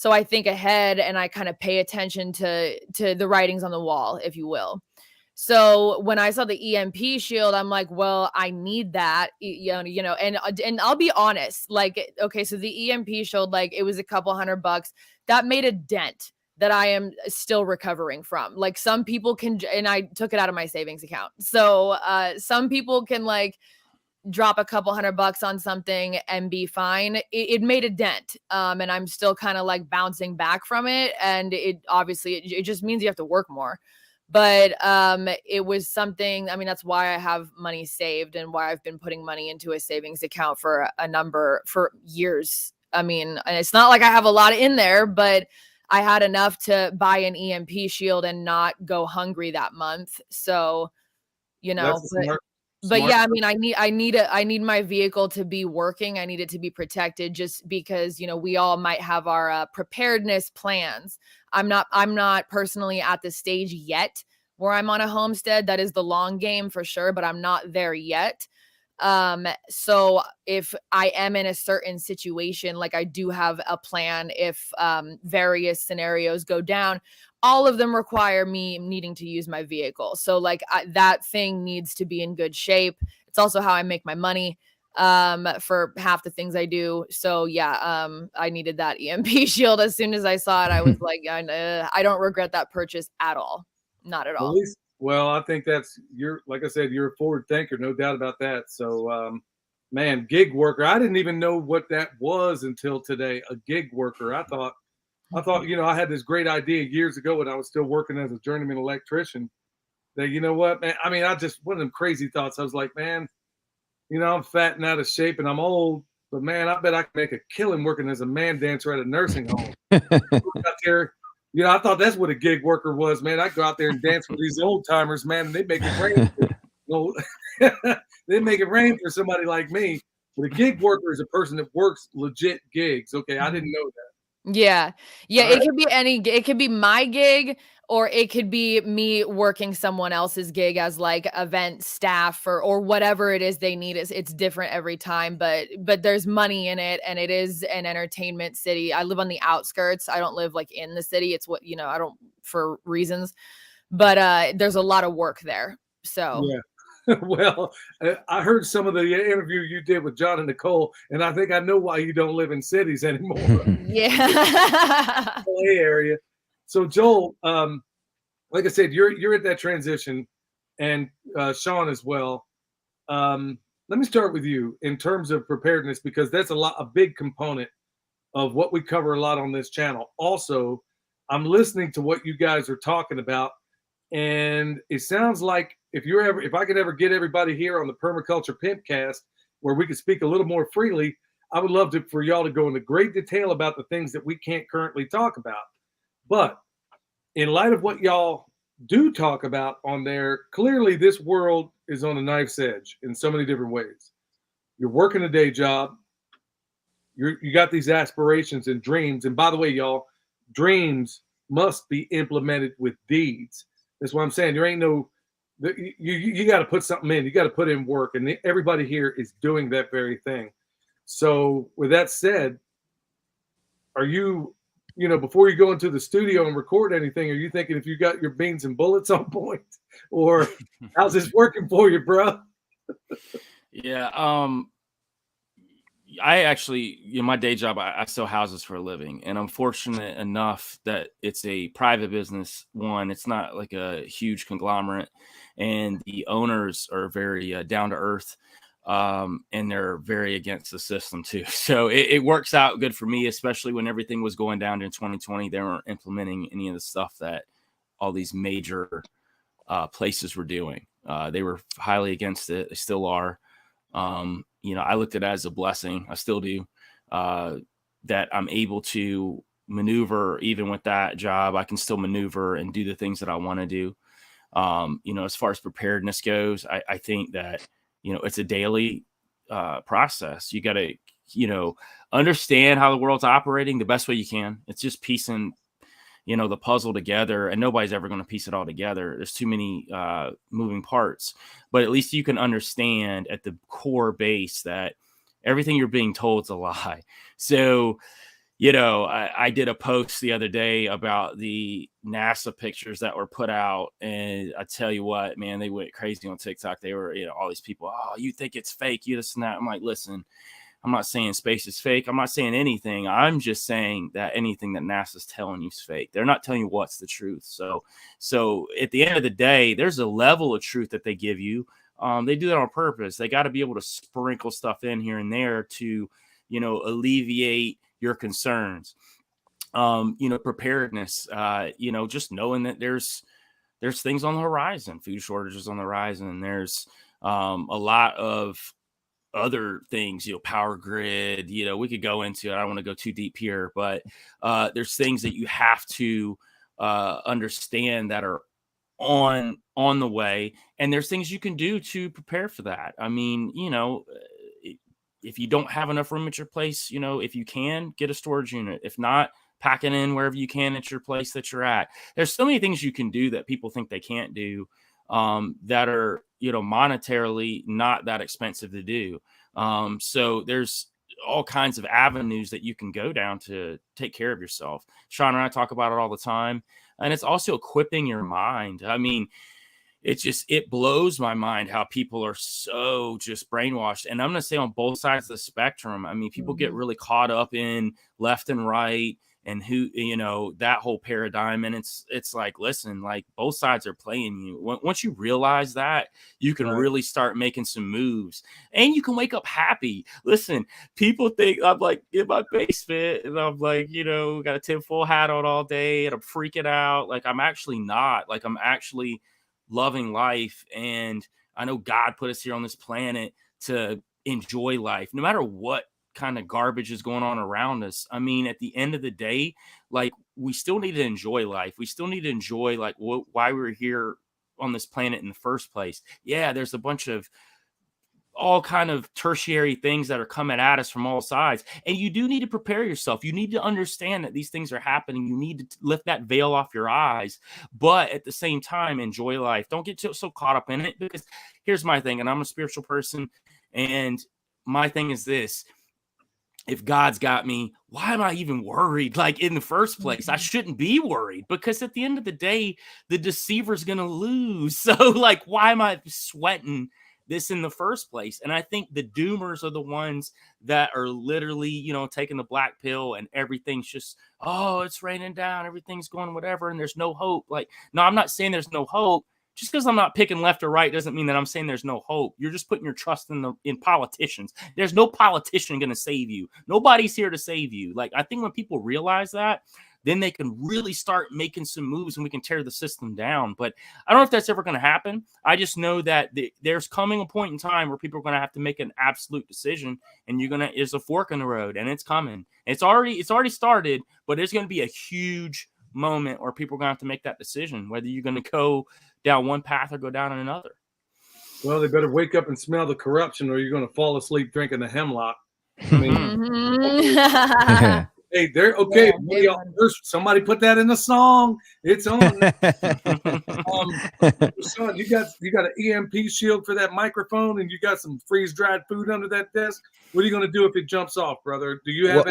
I think ahead and I kind of pay attention to the writings on the wall, if you will. So when I saw the EMP shield, I'm like, well, I need that, and I'll be honest, like, okay, so the EMP shield, like it was a couple $100 that made a dent that I am still recovering from. Like some people can, and I took it out of my savings account. So some people can like drop a couple $100 on something and be fine. It made a dent. And I'm still kind of like bouncing back from it. And it obviously, it just means you have to work more. But it was something, I mean, that's why I have money saved and why I've been putting money into a savings account for years. I mean, it's not like I have a lot in there, but I had enough to buy an EMP shield and not go hungry that month. So, but yeah, I mean, I need my vehicle to be working. I need it to be protected just because, we all might have our preparedness plans. I'm not personally at the stage yet where I'm on a homestead. That is the long game for sure, but I'm not there yet. So if I am in a certain situation, like I do have a plan if various scenarios go down, all of them require me needing to use my vehicle. So like that thing needs to be in good shape. It's also how I make my money for half the things I do. So yeah, I needed that EMP shield as soon as I saw it. I was like, I don't regret that purchase at all. Not at At all. least, well, I think like I said, you're a forward thinker, no doubt about that. So, man, gig worker. I didn't even know what that was until today. A gig worker. I thought, I had this great idea years ago when I was still working as a journeyman electrician. That you know what, man. I mean, I just one of them crazy thoughts. I was like, man, I'm fat and out of shape and I'm old, but man, I bet I can make a killing working as a man dancer at a nursing home. Out there, I thought that's what a gig worker was, man. I go out there and dance with these old timers, man, and they make it rain. They make it rain for somebody like me. But a gig worker is a person that works legit gigs. Okay, I didn't know that. Yeah. Yeah. All It right. could be it could be my gig or it could be me working someone else's gig as like event staff or whatever it is they need. It's different every time, but there's money in it and it is an entertainment city. I live on the outskirts. I don't live like in the city. It's what, I don't for reasons, but there's a lot of work there. So Yeah. Well, I heard some of the interview you did with John and Nicole, and I think I know why you don't live in cities anymore. yeah. LA area. So Joel, like I said, you're at that transition, and Sean as well. Let me start with you in terms of preparedness because that's a big component of what we cover a lot on this channel. Also, I'm listening to what you guys are talking about, and it sounds like if I could ever get everybody here on the Permaculture Pimpcast where we could speak a little more freely, I would love for y'all to go into great detail about the things that we can't currently talk about. But in light of what y'all do talk about on there, clearly this world is on a knife's edge in so many different ways. You're working a day job. You got these aspirations and dreams. And by the way, y'all, dreams must be implemented with deeds. That's what I'm saying. There ain't no, you got to put something in. You got to put in work. And everybody here is doing that very thing. So with that said, are you, before you go into the studio and record anything, are you thinking if you got your beans and bullets on point? Or how's this working for you, bro? Yeah. I actually, my day job, I sell houses for a living, and I'm fortunate enough that it's a private business. One, it's not like a huge conglomerate, and the owners are very down to earth, and they're very against the system too. So it works out good for me, especially when everything was going down in 2020. They weren't implementing any of the stuff that all these major places were doing. They were highly against it. They still are. I looked at it as a blessing. I still do, that I'm able to maneuver even with that job. I can still maneuver and do the things that I want to do. As far as preparedness goes, I think that, it's a daily process. You got to, understand how the world's operating the best way you can. It's just piecing, the puzzle together, and nobody's ever going to piece it all together. There's too many moving parts, but at least you can understand at the core base that everything you're being told is a lie. So, I did a post the other day about the NASA pictures that were put out, and I tell you what, man, they went crazy on TikTok. They were, all these people, oh, you think it's fake, you this and that. I'm like, listen, I'm not saying space is fake. I'm not saying anything. I'm just saying that anything that NASA's telling you is fake. They're not telling you what's the truth. So at the end of the day, there's a level of truth that they give you. They do that on purpose. They got to be able to sprinkle stuff in here and there to, alleviate your concerns. Preparedness, just knowing that there's things on the horizon, food shortages on the horizon. There's a lot of other things, power grid, we could go into it. I don't want to go too deep here, but there's things that you have to understand that are on the way. And there's things you can do to prepare for that. I mean, if you don't have enough room at your place, if you can, get a storage unit. If not, pack it in wherever you can at your place that you're at. There's so many things you can do that people think they can't do, that are monetarily not that expensive to do. So there's all kinds of avenues that you can go down to take care of yourself. Sean and I talk about it all the time. And it's also equipping your mind. I mean, it blows my mind how people are so just brainwashed. And I'm going to say on both sides of the spectrum. I mean, people get really caught up in left and right and that whole paradigm. And it's like, listen, like both sides are playing you. Once you realize that, you can really start making some moves and you can wake up happy. Listen, people think I'm like in my basement and I'm like, got a tinfoil hat on all day and I'm freaking out. Like I'm actually not. Like I'm actually loving life. And I know God put us here on this planet to enjoy life, no matter what kind of garbage is going on around us. I mean, at the end of the day, like we still need to enjoy life. We still need to enjoy like why we're here on this planet in the first place. Yeah, there's a bunch of all kind of tertiary things that are coming at us from all sides. And you do need to prepare yourself. You need to understand that these things are happening. You need to lift that veil off your eyes, but at the same time, enjoy life. Don't get so caught up in it, because here's my thing. And I'm a spiritual person. And my thing is this: if God's got me, why am I even worried? Like in the first place, I shouldn't be worried, because at the end of the day, the deceiver's going to lose. So like, why am I sweating this in the first place? And I think the doomers are the ones that are literally, taking the black pill and everything's just, oh, it's raining down, everything's going whatever, and there's no hope. Like, no, I'm not saying there's no hope. Just because I'm not picking left or right doesn't mean that I'm saying there's no hope. You're just putting your trust in politicians. There's no politician going to save you. Nobody's here to save you. Like, I think when people realize that, then they can really start making some moves and we can tear the system down. But I don't know if that's ever going to happen. I just know that there's coming a point in time where people are going to have to make an absolute decision, and there's a fork in the road, and it's coming. It's already started, but there's going to be a huge moment where people are going to have to make that decision, whether you're going to go down one path or go down another. Well, they better wake up and smell the corruption, or you're going to fall asleep drinking the hemlock. I mean, hey, they're okay. Yeah, somebody put that in the song. It's on. Son, you got an EMP shield for that microphone, and you got some freeze dried food under that desk. What are you going to do if it jumps off, brother? Do you have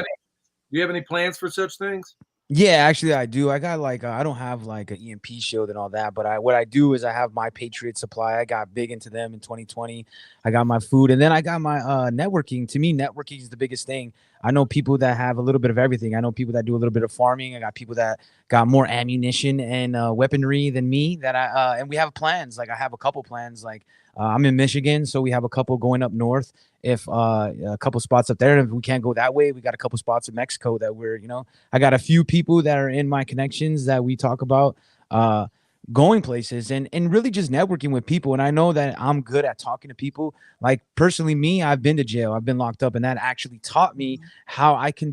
any plans for such things? Yeah, actually I do. I got like I don't have like an EMP shield and all that, but what I do is I have my Patriot Supply. I got big into them in 2020. I got my food, and then I got my networking. To me, networking is the biggest thing. I know people that have a little bit of everything. I know people that do a little bit of farming. I got people that got more ammunition and weaponry than me. That and we have plans. Like I have a couple plans. Like I'm in Michigan, so we have a couple going up north. If a couple spots up there, and if we can't go that way, we got a couple spots in Mexico that we're, I got a few people that are in my connections that we talk about going places and really just networking with people. And I know that I'm good at talking to people. Like personally, me, I've been to jail, I've been locked up, and that actually taught me how I can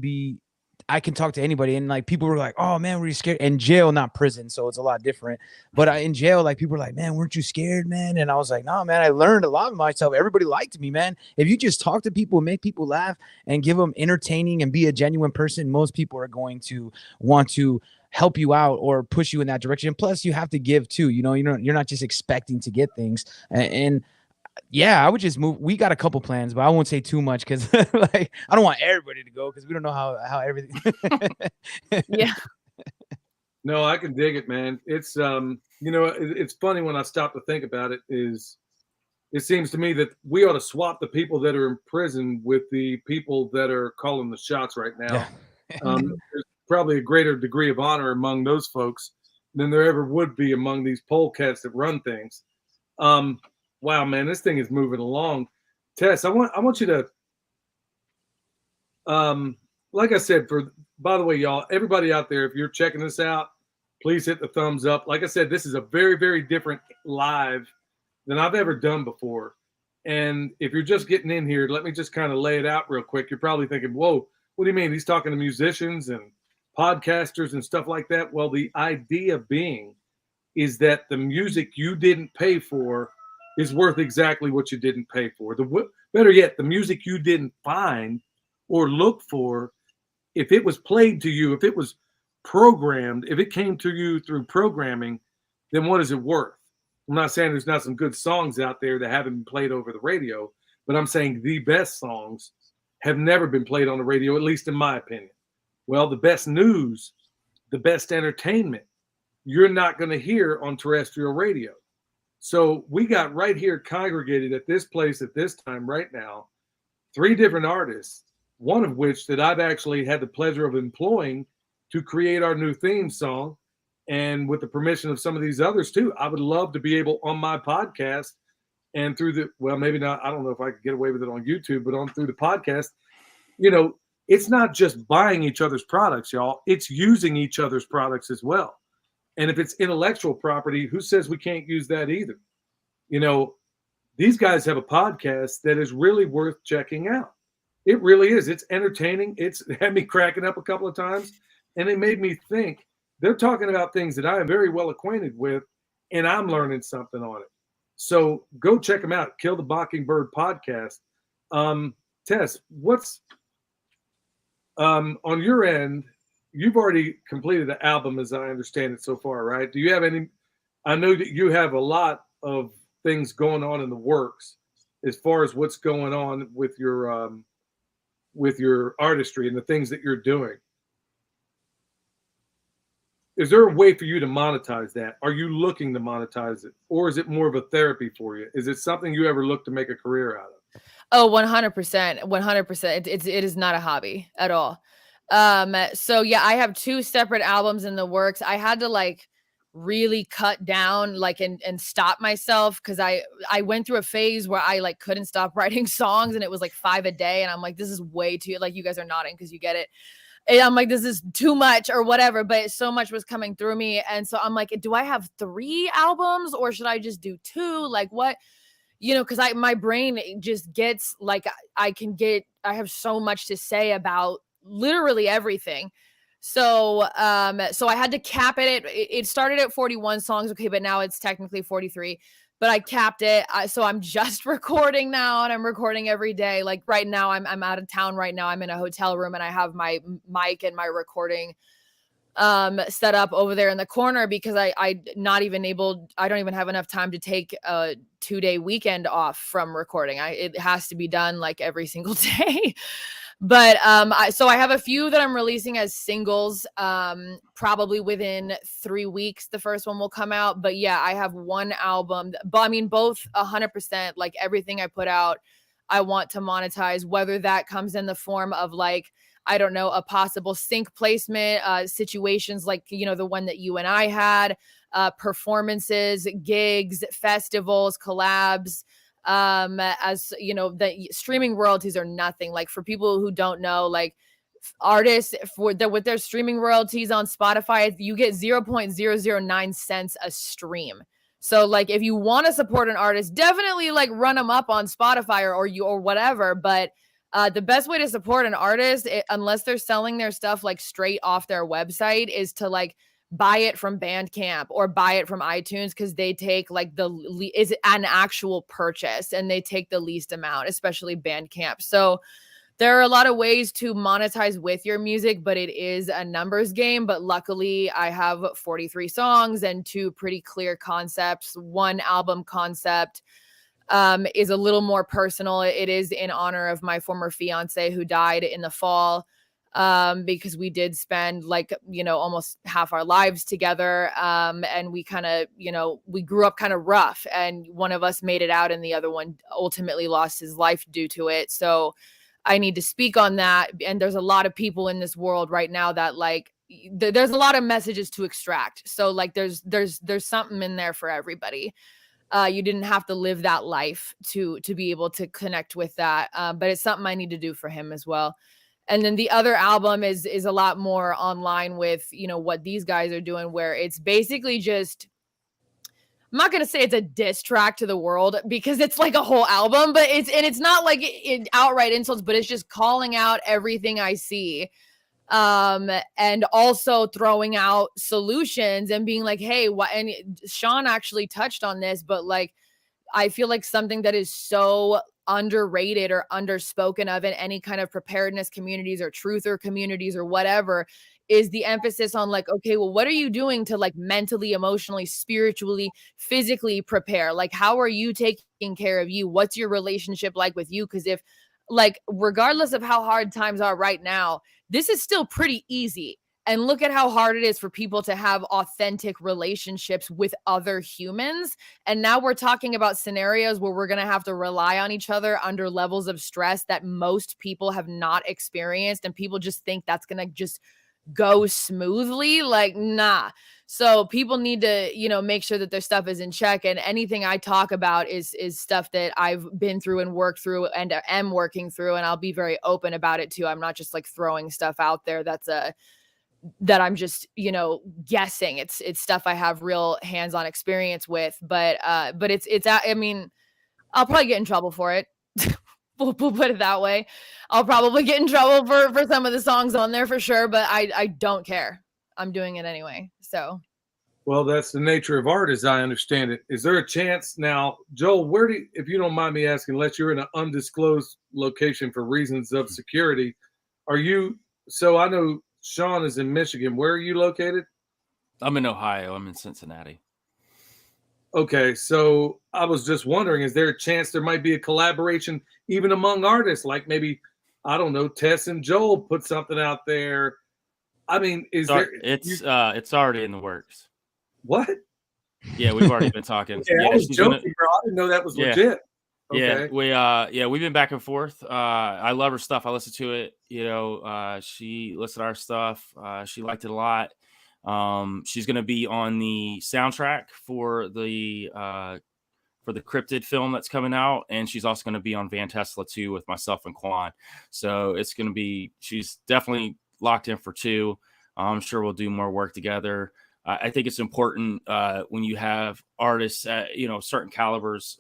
talk to anybody. And like people were like, oh man, were you scared? In jail, not prison, so it's a lot different. But in jail, like people were like, man, weren't you scared, man? And I was like, no, man, I learned a lot of myself. Everybody liked me, man. If you just talk to people, make people laugh, and give them entertaining and be a genuine person, most people are going to want to help you out or push you in that direction. Plus, you have to give too. You're not just expecting to get things. And yeah, I would just move. We got a couple plans, but I won't say too much because like I don't want everybody to go because we don't know how everything. Yeah. No, I can dig it, man. It's it's funny when I stop to think about it. It seems to me that we ought to swap the people that are in prison with the people that are calling the shots right now. Yeah. There's probably a greater degree of honor among those folks than there ever would be among these polecats that run things. Wow, man, this thing is moving along. Tess, I want you to, like I said, by the way, y'all, everybody out there, if you're checking this out, please hit the thumbs up. Like I said, this is a very, very different live than I've ever done before. And if you're just getting in here, let me just kind of lay it out real quick. You're probably thinking, whoa, what do you mean? He's talking to musicians and podcasters and stuff like that. Well, the idea being is that the music you didn't pay for is worth exactly what you didn't pay for. Better yet, the music you didn't find or look for, if it was played to you, if it was programmed, if it came to you through programming, then what is it worth? I'm not saying there's not some good songs out there that haven't been played over the radio, but I'm saying the best songs have never been played on the radio, at least in my opinion. Well, the best news, the best entertainment, you're not going to hear on terrestrial radio. So we got right here congregated at this place at this time right now, 3 different artists, one of which that I've actually had the pleasure of employing to create our new theme song. And with the permission of some of these others too, I would love to be able on my podcast and through the, well, maybe not, I don't know if I could get away with it on YouTube, but on through the podcast, you know, it's not just buying each other's products, y'all. It's using each other's products as well. And if it's intellectual property, who says we can't use that either? You know, these guys have a podcast that is really worth checking out. It really is. It's entertaining. It's had me cracking up a couple of times, and it made me think. They're talking about things that I am very well acquainted with, and I'm learning something on it. So go check them out. Kill the Mockingbird podcast. Tess, what's on your end? You've already completed the album, as I understand it so far, right? Do you have any? I know that you have a lot of things going on in the works as far as what's going on with your artistry and the things that you're doing. Is there a way for you to monetize that? Are you looking to monetize it, or is it more of a therapy for you? Is it something you ever look to make a career out of? Oh, 100%. 100%. It is not a hobby at all. So yeah, I have 2 separate albums in the works. I had to like really cut down like and stop myself because I went through a phase where I like couldn't stop writing songs, and it was like 5 a day, and I'm like, this is way too, like, you guys are nodding because you get it. And I'm like, this is too much or whatever, but so much was coming through me. And so I'm like, do I have 3 albums or should I just do 2? Like what? You know, because my brain just gets like I have so much to say about literally everything. So so I had to cap it. It started at 41 songs, okay, but now it's technically 43. But I capped it. So I'm just recording now, and I'm recording every day. Like right now, I'm out of town right now. I'm in a hotel room, and I have my mic and my recording set up over there in the corner because I don't even have enough time to take a 2-day weekend off from recording. It has to be done like every single day. But so I have a few that I'm releasing as singles, probably within 3 weeks. The first one will come out. But yeah, I have 1 album. But I mean, both 100%, like everything I put out, I want to monetize, whether that comes in the form of like, I don't know, a possible sync placement, situations like, you know, the one that you and I had, performances, gigs, festivals, collabs. As you know, the streaming royalties are nothing. Like for people who don't know, like artists with their streaming royalties on Spotify, you get 0.009 cents a stream. So like if you want to support an artist, definitely like run them up on Spotify or whatever. But the best way to support an artist, unless they're selling their stuff like straight off their website, is to like buy it from Bandcamp or buy it from iTunes, because they take like is an actual purchase and they take the least amount, especially Bandcamp. So there are a lot of ways to monetize with your music, but it is a numbers game. But luckily I have 43 songs and 2 pretty clear concepts. 1 album concept is a little more personal. It is in honor of my former fiance who died in the fall, because we did spend like, you know, almost half our lives together. And we kind of, you know, we grew up kind of rough, and one of us made it out and the other one ultimately lost his life due to it. So I need to speak on that. And there's a lot of people in this world right now that like, there's a lot of messages to extract. So like there's something in there for everybody. You didn't have to live that life to be able to connect with that. But it's something I need to do for him as well. And then the other album is a lot more online with, you know, what these guys are doing, where it's basically just, I'm not going to say it's a diss track to the world because it's like a whole album, but it's not like outright insults, but it's just calling out everything I see. And also throwing out solutions and being like, hey, what? And Sean actually touched on this, but like, I feel like something that is so underrated or underspoken of in any kind of preparedness communities or truther communities or whatever is the emphasis on like, okay, well, what are you doing to like mentally, emotionally, spiritually, physically prepare? Like, how are you taking care of you? What's your relationship like with you? Because if like, regardless of how hard times are right now, this is still pretty easy. And look at how hard it is for people to have authentic relationships with other humans. And now we're talking about scenarios where we're going to have to rely on each other under levels of stress that most people have not experienced. And people just think that's going to just go smoothly. Like, nah. So people need to, you know, make sure that their stuff is in check. And anything I talk about is stuff that I've been through and worked through and am working through. And I'll be very open about it too. I'm not just like throwing stuff out there that I'm just, you know, guessing. It's stuff I have real hands-on experience with, but I mean, I'll probably get in trouble for it. We'll put it that way. I'll probably get in trouble for some of the songs on there for sure, but I don't care. I'm doing it anyway. So, Well, that's the nature of art, as I understand it. Is there a chance now, Joel? If you don't mind me asking, unless you're in an undisclosed location for reasons of security, are you? So I know Sean is in Michigan. Where are you located? I'm in Ohio. I'm in Cincinnati. Okay, so I was just wondering, is there a chance there might be a collaboration even among artists? Like maybe, I don't know, Tess and Joel put something out there. I mean, It's already in the works. What? Yeah, we've already been talking. Yeah, I was joking, bro. I didn't know that was legit. Okay. Yeah, we've been back and forth. I love her stuff. I listen to it. You know, she listened to our stuff. She liked it a lot. She's going to be on the soundtrack for the Cryptid film that's coming out, and she's also going to be on Van Tesla 2 with myself and Quan. So it's going to be. She's definitely locked in for 2. I'm sure we'll do more work together. I think it's important when you have artists at, you know, certain calibers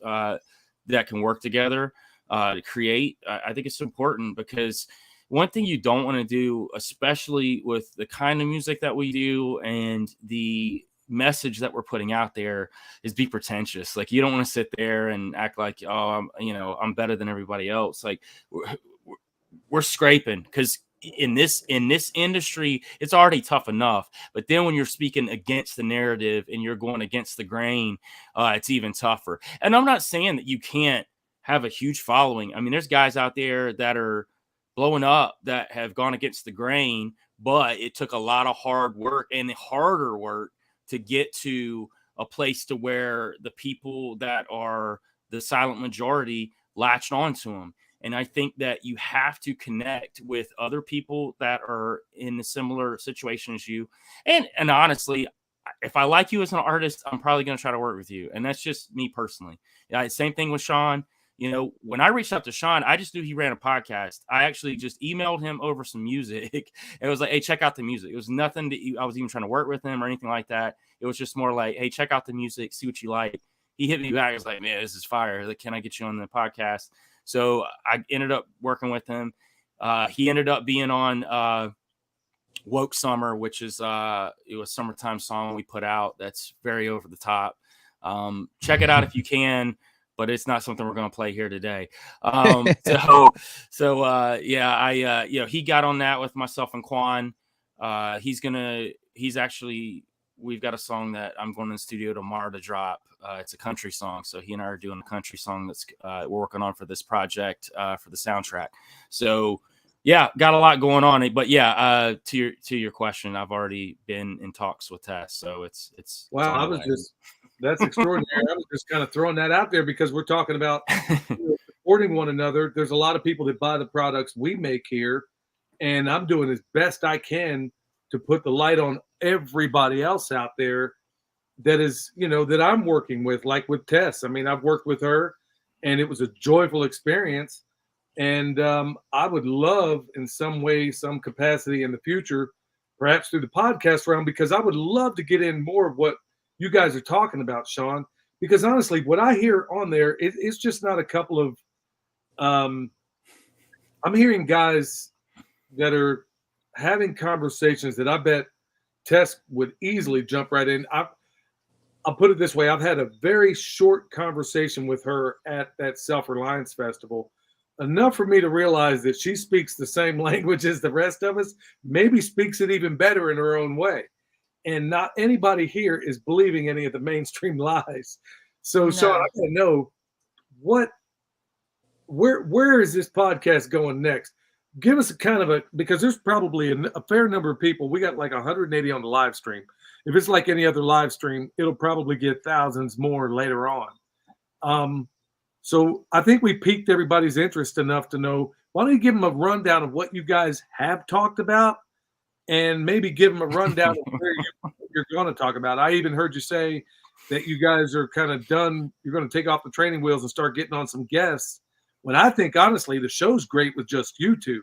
that can work together to create. I think it's important because one thing you don't want to do, especially with the kind of music that we do and the message that we're putting out there, is be pretentious. Like, you don't want to sit there and act like, oh, I'm better than everybody else. Like, we're scraping, because in this industry, it's already tough enough. But then when you're speaking against the narrative and you're going against the grain, it's even tougher. And I'm not saying that you can't have a huge following. I mean, there's guys out there that are blowing up that have gone against the grain, but it took a lot of hard work and harder work to get to a place to where the people that are the silent majority latched onto them. And I think that you have to connect with other people that are in a similar situation as you. And honestly, if I like you as an artist, I'm probably going to try to work with you. And that's just me personally. Same thing with Sean. You know, when I reached out to Sean, I just knew he ran a podcast. I actually just emailed him over some music. It was like, hey, check out the music. It was nothing that I was even trying to work with him or anything like that. It was just more like, hey, check out the music, see what you like. He hit me back. I was like, man, this is fire. Like, can I get you on the podcast? So I ended up working with him. He ended up being on Woke Summer, which is it was a summertime song we put out that's very over the top. Check it out if you can, but it's not something we're going to play here today. He got on that with myself and Quan. We've got a song that I'm going to the studio tomorrow to drop. It's a country song. So he and I are doing a country song that's we're working on for this project for the soundtrack. So yeah, got a lot going on. But yeah, to your question, I've already been in talks with Tess. So it's wow. That's extraordinary. I was just kind of throwing that out there because we're talking about supporting one another. There's a lot of people that buy the products we make here, and I'm doing as best I can to put the light on everybody else out there that is, you know, that I'm working with, like with Tess. I mean, I've worked with her and it was a joyful experience. And I would love in some way, some capacity in the future, perhaps through the podcast realm, because I would love to get in more of what you guys are talking about, Sean, because honestly, what I hear on there, it's just not a couple of, I'm hearing guys that are having conversations that I bet Tess would easily jump right in. I'll put it this way. I've had a very short conversation with her at that Self-Reliance Festival enough for me to realize that she speaks the same language as the rest of us, maybe speaks it even better in her own way. And not anybody here is believing any of the mainstream lies. So, Sean, I want to know where is this podcast going next? Give us a kind of because there's probably a fair number of people. We got like 180 on the live stream. If it's like any other live stream, it'll probably get thousands more later on. So I think we piqued everybody's interest enough to know, why don't you give them a rundown of what you guys have talked about, and maybe give them a rundown of where you're going to talk about. I even heard you say that you guys are kind of done. You're going to take off the training wheels and start getting on some guests. When I think, honestly, the show's great with just you two.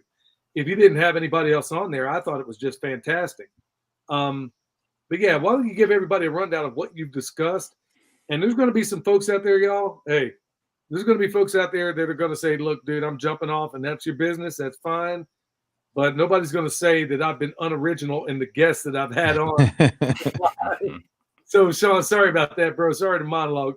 If you didn't have anybody else on there, I thought it was just fantastic. But yeah, why don't you give everybody a rundown of what you've discussed? And there's going to be some folks out there, y'all. Hey, there's going to be folks out there that are going to say, look, dude, I'm jumping off, and that's your business. That's fine. But nobody's going to say that I've been unoriginal in the guests that I've had on. So, Sean, sorry about that, bro. Sorry to monologue.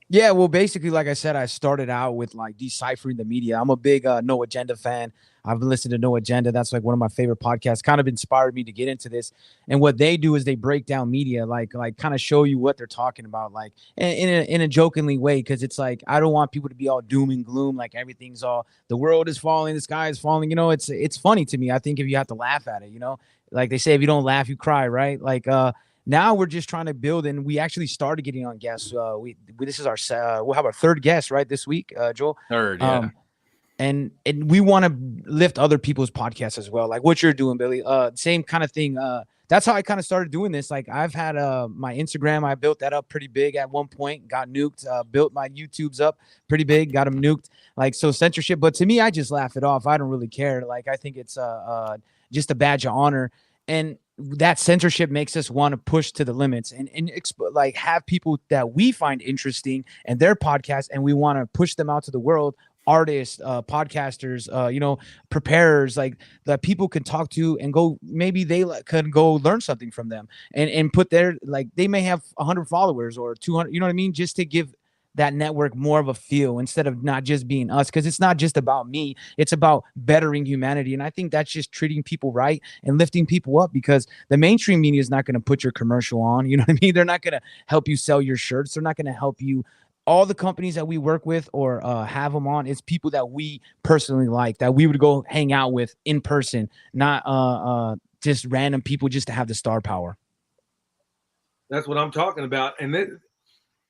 Yeah, well, basically, like I said, I started out with like Deciphering the Media. I'm a big No Agenda fan. I've listened to No Agenda. That's like one of my favorite podcasts. Kind of inspired me to get into this. And what they do is they break down media, like kind of show you what they're talking about, like in a jokingly way. Because it's like, I don't want people to be all doom and gloom, like everything's all the world is falling, the sky is falling. You know, it's funny to me. I think if you have to laugh at it, you know, like they say, if you don't laugh, you cry, right? Like now we're just trying to build, and we actually started getting on guests. This is we'll have our third guest right this week, Joel. Third, yeah. And we want to lift other people's podcasts as well, like what you're doing, Billy. Same kind of thing. That's how I kind of started doing this. Like I've had my Instagram, I built that up pretty big at one point, got nuked. Built my YouTubes up pretty big, got them nuked. Like so censorship, but to me, I just laugh it off. I don't really care. Like I think it's just a badge of honor. And that censorship makes us want to push to the limits and like have people that we find interesting and their podcasts, and we want to push them out to the world. Artists, podcasters, preparers, like that people can talk to and go, maybe they can go learn something from them and put their, like they may have 100 followers or 200, you know what I mean? Just to give that network more of a feel instead of not just being us, because it's not just about me, it's about bettering humanity. And I think that's just treating people right and lifting people up, because the mainstream media is not going to put your commercial on, you know what I mean? They're not going to help you sell your shirts, they're not going to help you. All the companies that we work with or have them on, it's people that we personally like, that we would go hang out with in person, not just random people just to have the star power. That's what I'm talking about. And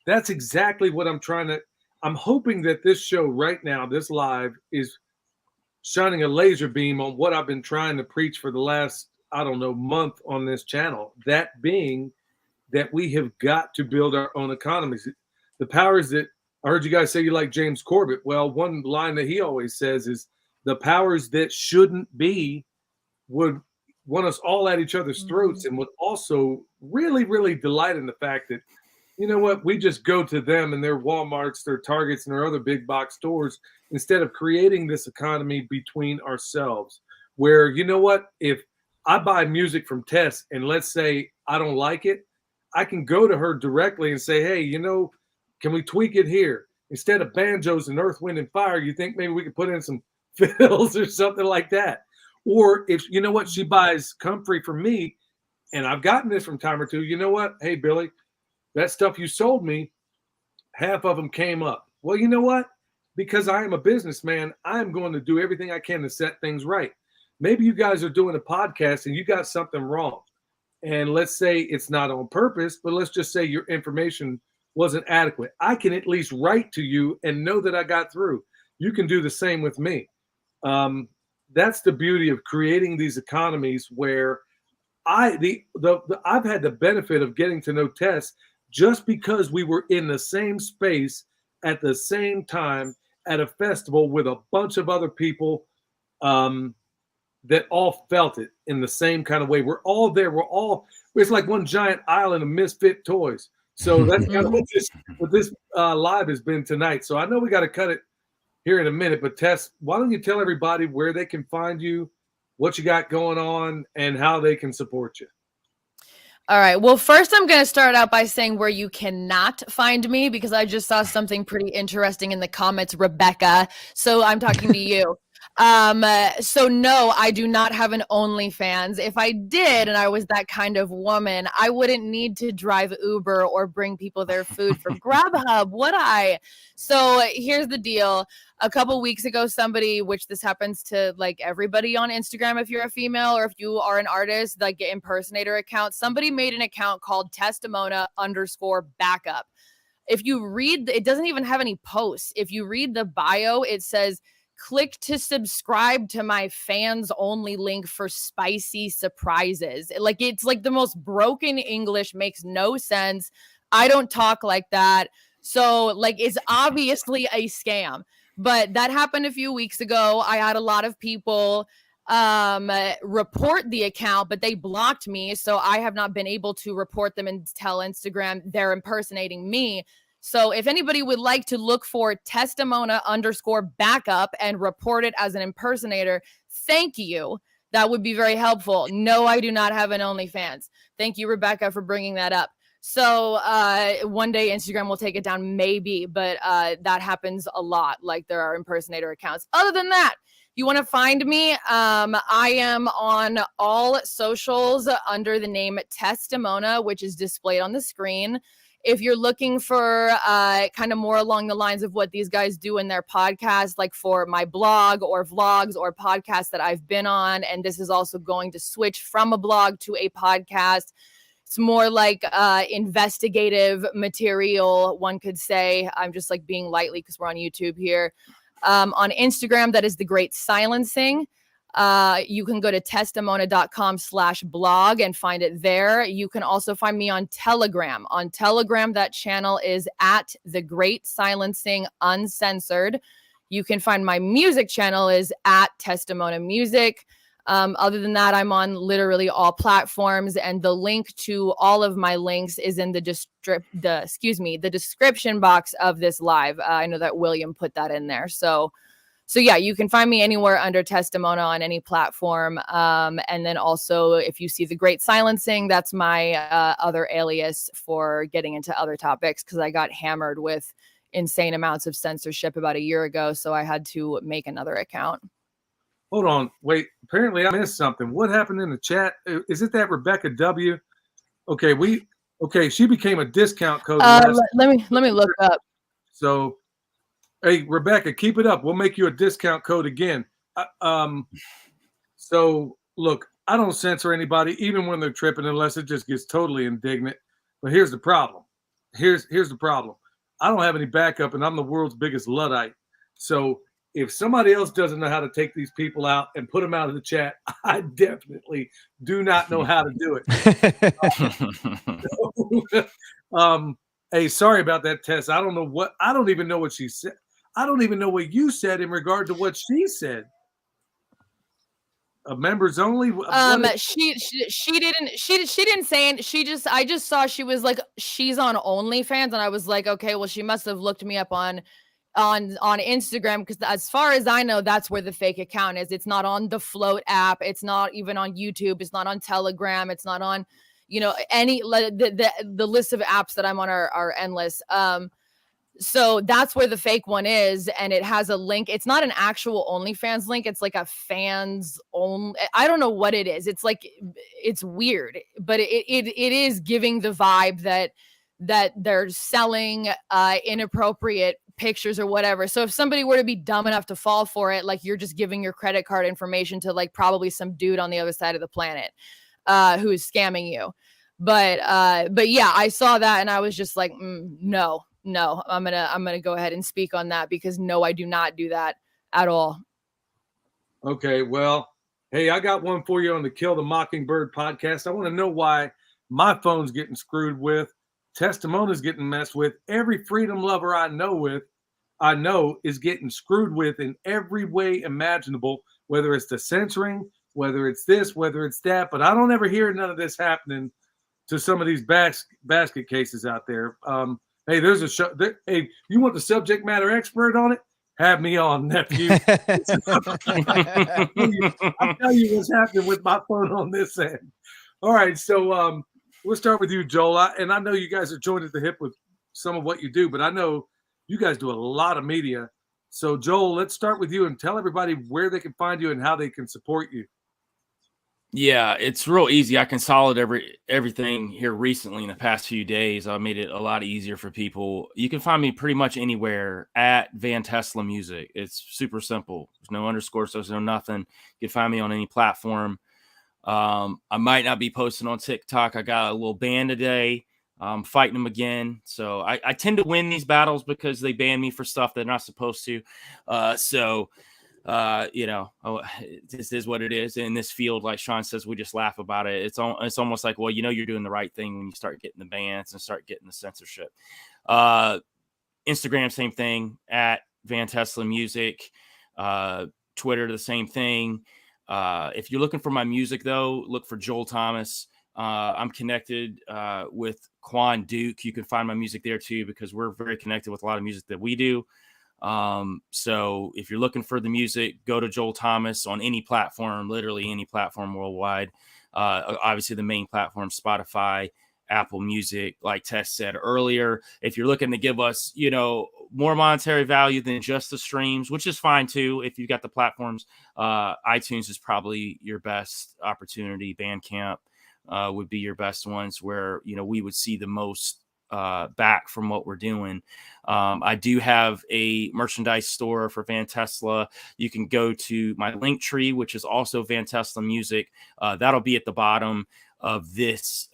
that's exactly what I'm hoping that this show right now, this live, is shining a laser beam on what I've been trying to preach for the last, month on this channel. That being that we have got to build our own economies. The powers that, I heard you guys say you like James Corbett. Well, one line that he always says is, the powers that shouldn't be would want us all at each other's throats, and would also really, really delight in the fact that, you know what, we just go to them and their Walmarts, their Targets, and their other big box stores, instead of creating this economy between ourselves, where, you know what, if I buy music from Tess and let's say I don't like it, I can go to her directly and say, hey, can we tweak it here? Instead of banjos and Earth, Wind, and Fire, you think maybe we could put in some fiddles or something like that? Or if, you know what, she buys Comfrey from me, and I've gotten this from time or two, you know what, hey, Billy, that stuff you sold me, half of them came up. Well, you know what? Because I am a businessman, I am going to do everything I can to set things right. Maybe you guys are doing a podcast and you got something wrong. And let's say it's not on purpose, but let's just say your information wasn't adequate. I can at least write to you and know that I got through. You can do the same with me. That's the beauty of creating these economies, where I've had the benefit of getting to know Tess just because we were in the same space at the same time at a festival with a bunch of other people that all felt it in the same kind of way. We're all there. It's like one giant island of misfit toys. So that's kind of what this live has been tonight. So I know we got to cut it here in a minute, but Tess, why don't you tell everybody where they can find you, what you got going on, and how they can support you? All right. Well, first I'm going to start out by saying where you cannot find me, because I just saw something pretty interesting in the comments, Rebecca. So I'm talking to you. So no, I do not have an OnlyFans. If I did, and I was that kind of woman, I wouldn't need to drive Uber or bring people their food from Grubhub, would I? So here's the deal. A couple weeks ago, somebody, which this happens to like everybody on Instagram, if you're a female or if you are an artist, like impersonator account, somebody made an account called Tesstamona_backup. If you read, it doesn't even have any posts. If you read the bio, it says, click to subscribe to my fans only link for spicy surprises. Like, it's like the most broken English, makes no sense. I don't talk like that. So like, it's obviously a scam. But that happened a few weeks ago. I had a lot of people report the account, but they blocked me. So I have not been able to report them and tell Instagram they're impersonating me. So if anybody would like to look for Tesstamona_backup and report it as an impersonator, thank you. That would be very helpful. No, I do not have an OnlyFans. Thank you, Rebecca, for bringing that up. So one day Instagram will take it down, maybe, but that happens a lot. Like, there are impersonator accounts. Other than that, you want to find me? I am on all socials under the name Tesstamona, which is displayed on the screen. If you're looking for kind of more along the lines of what these guys do in their podcast, like for my blog or vlogs or podcasts that I've been on, and this is also going to switch from a blog to a podcast. It's more like investigative material, one could say. I'm just like being lightly because we're on YouTube here. On Instagram, that is The Great Silencing. You can go to tesstamona.com/blog and find it there. You can also find me on Telegram. On Telegram, that channel is at The Great Silencing Uncensored. You can find my music channel is at Tesstamona Music. Other than that, I'm on literally all platforms, and the link to all of my links is in the description box of this live. I know that William put that in there. So yeah, you can find me anywhere under Tesstamona on any platform. And then also, if you see The Great Silencing, that's my other alias for getting into other topics, because I got hammered with insane amounts of censorship about a year ago. So I had to make another account. Hold on, wait. Apparently, I missed something. What happened in the chat? Is it that Rebecca W? Okay, she became a discount code. Let me look up. So, hey, Rebecca, keep it up. We'll make you a discount code again. So look, I don't censor anybody, even when they're tripping, unless it just gets totally indignant. But here's the problem. Here's the problem. I don't have any backup, and I'm the world's biggest Luddite. So if somebody else doesn't know how to take these people out and put them out of the chat, I definitely do not know how to do it. Hey, sorry about that, Tess. I don't even know what she said. I don't even know what you said in regard to what she said. Members only. She didn't say it. I just saw she was like, she's on OnlyFans, and I was like, okay, well, she must have looked me up on Instagram, because as far as I know, that's where the fake account is. It's not on the Float app. It's not even on YouTube. It's not on Telegram. It's not on, any the list of apps that I'm on are endless. So that's where the fake one is, and it has a link. It's not an actual OnlyFans link. It's like a fans only. I don't know what it is. It's like, it's weird, but it is giving the vibe that they're selling inappropriate pictures or whatever. So if somebody were to be dumb enough to fall for it, like, you're just giving your credit card information to like probably some dude on the other side of the planet who is scamming you. But yeah, I saw that and I was just like, no, I'm gonna go ahead and speak on that, because no, I do not do that at all. Okay, well, hey, I got one for you on the Kill the Mockingbird podcast. I want to know why my phone's getting screwed with, Testamona's getting messed with. Every freedom lover I know is getting screwed with in every way imaginable, whether it's the censoring, whether it's this, whether it's that. But I don't ever hear none of this happening to some of these basket cases out there. Hey, there's a show. Hey, you want the subject matter expert on it? Have me on, nephew. I'll tell you what's happening with my phone on this end. All right, so we'll start with you, Joel. And I know you guys are joined at the hip with some of what you do, but I know you guys do a lot of media. So, Joel, let's start with you and tell everybody where they can find you and how they can support you. Yeah, it's real easy. I consolidated everything here recently in the past few days. I made it a lot easier for people. You can find me pretty much anywhere at Van Tesla Music. It's super simple. There's no underscores, there's no nothing. You can find me on any platform. I might not be posting on TikTok. I got a little ban today. I'm fighting them again. So I tend to win these battles because they ban me for stuff they're not supposed to. This is what it is in this field. Like Sean says, we just laugh about it. It's almost like, well, you're doing the right thing when you start getting the bans and start getting the censorship. Instagram, same thing at Van Tesla Music. Twitter, the same thing. If you're looking for my music, though, look for Joel Thomas. I'm connected with Quan Duke. You can find my music there too, because we're very connected with a lot of music that we do. So if you're looking for the music, go to Joel Thomas on any platform, literally any platform worldwide. Obviously the main platform, Spotify, Apple Music, like Tess said earlier. If you're looking to give us, more monetary value than just the streams, which is fine too. If you've got the platforms, iTunes is probably your best opportunity. Bandcamp would be your best ones where, we would see the most back from what we're doing. I do have a merchandise store for Van Tesla. You can go to my link tree, which is also Van Tesla Music. That'll be at the bottom of this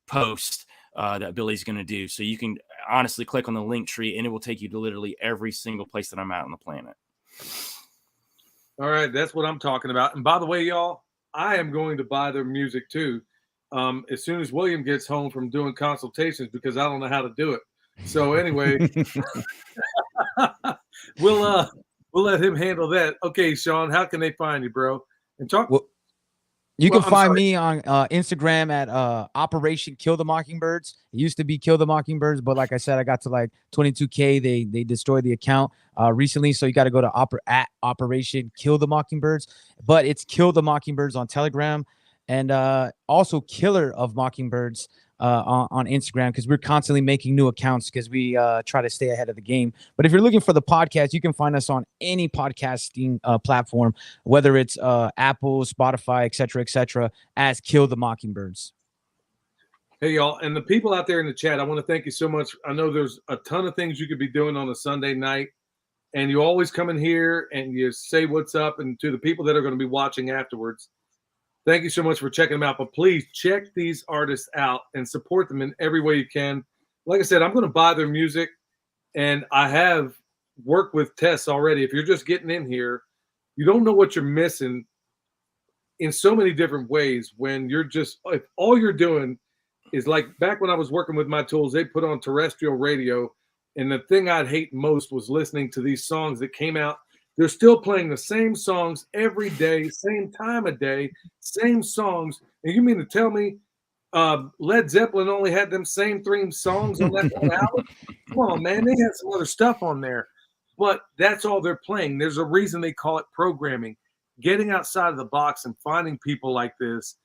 post that Billy's going to do. So you can honestly click on the link tree and it will take you to literally every single place that I'm at on the planet. All right. That's what I'm talking about. And by the way, y'all, I am going to buy their music too. As soon as William gets home from doing consultations, because I don't know how to do it. So anyway, we'll let him handle that. Okay, Sean, how can they find you, bro? And talk. Well, you can find me on Instagram at Operation Kill the Mockingbirds. It used to be Kill the Mockingbirds, but like I said, I got to like 22K. They destroyed the account recently, so you got to go to at Operation Kill the Mockingbirds. But it's Kill the Mockingbirds on Telegram, and also Killer of Mockingbirds on Instagram, because we're constantly making new accounts because we try to stay ahead of the game. But if you're looking for the podcast, you can find us on any podcasting platform, whether it's Apple, Spotify, et cetera, as Kill the Mockingbirds. Hey, y'all. And the people out there in the chat, I want to thank you so much. I know there's a ton of things you could be doing on a Sunday night, and you always come in here and you say what's up, and to the people that are going to be watching afterwards, thank you so much for checking them out. But please check these artists out and support them in every way you can. Like I said, I'm going to buy their music, and I have worked with Tess already. If you're just getting in here, you don't know what you're missing in so many different ways when you're just, if all you're doing is like back when I was working with my tools, they put on terrestrial radio, and the thing I'd hate most was listening to these songs that came out. They're still playing the same songs every day, same time of day, same songs. And you mean to tell me Led Zeppelin only had them same 3 songs on that one album? Come on, man. They had some other stuff on there. But that's all they're playing. There's a reason they call it programming. Getting outside of the box and finding people like this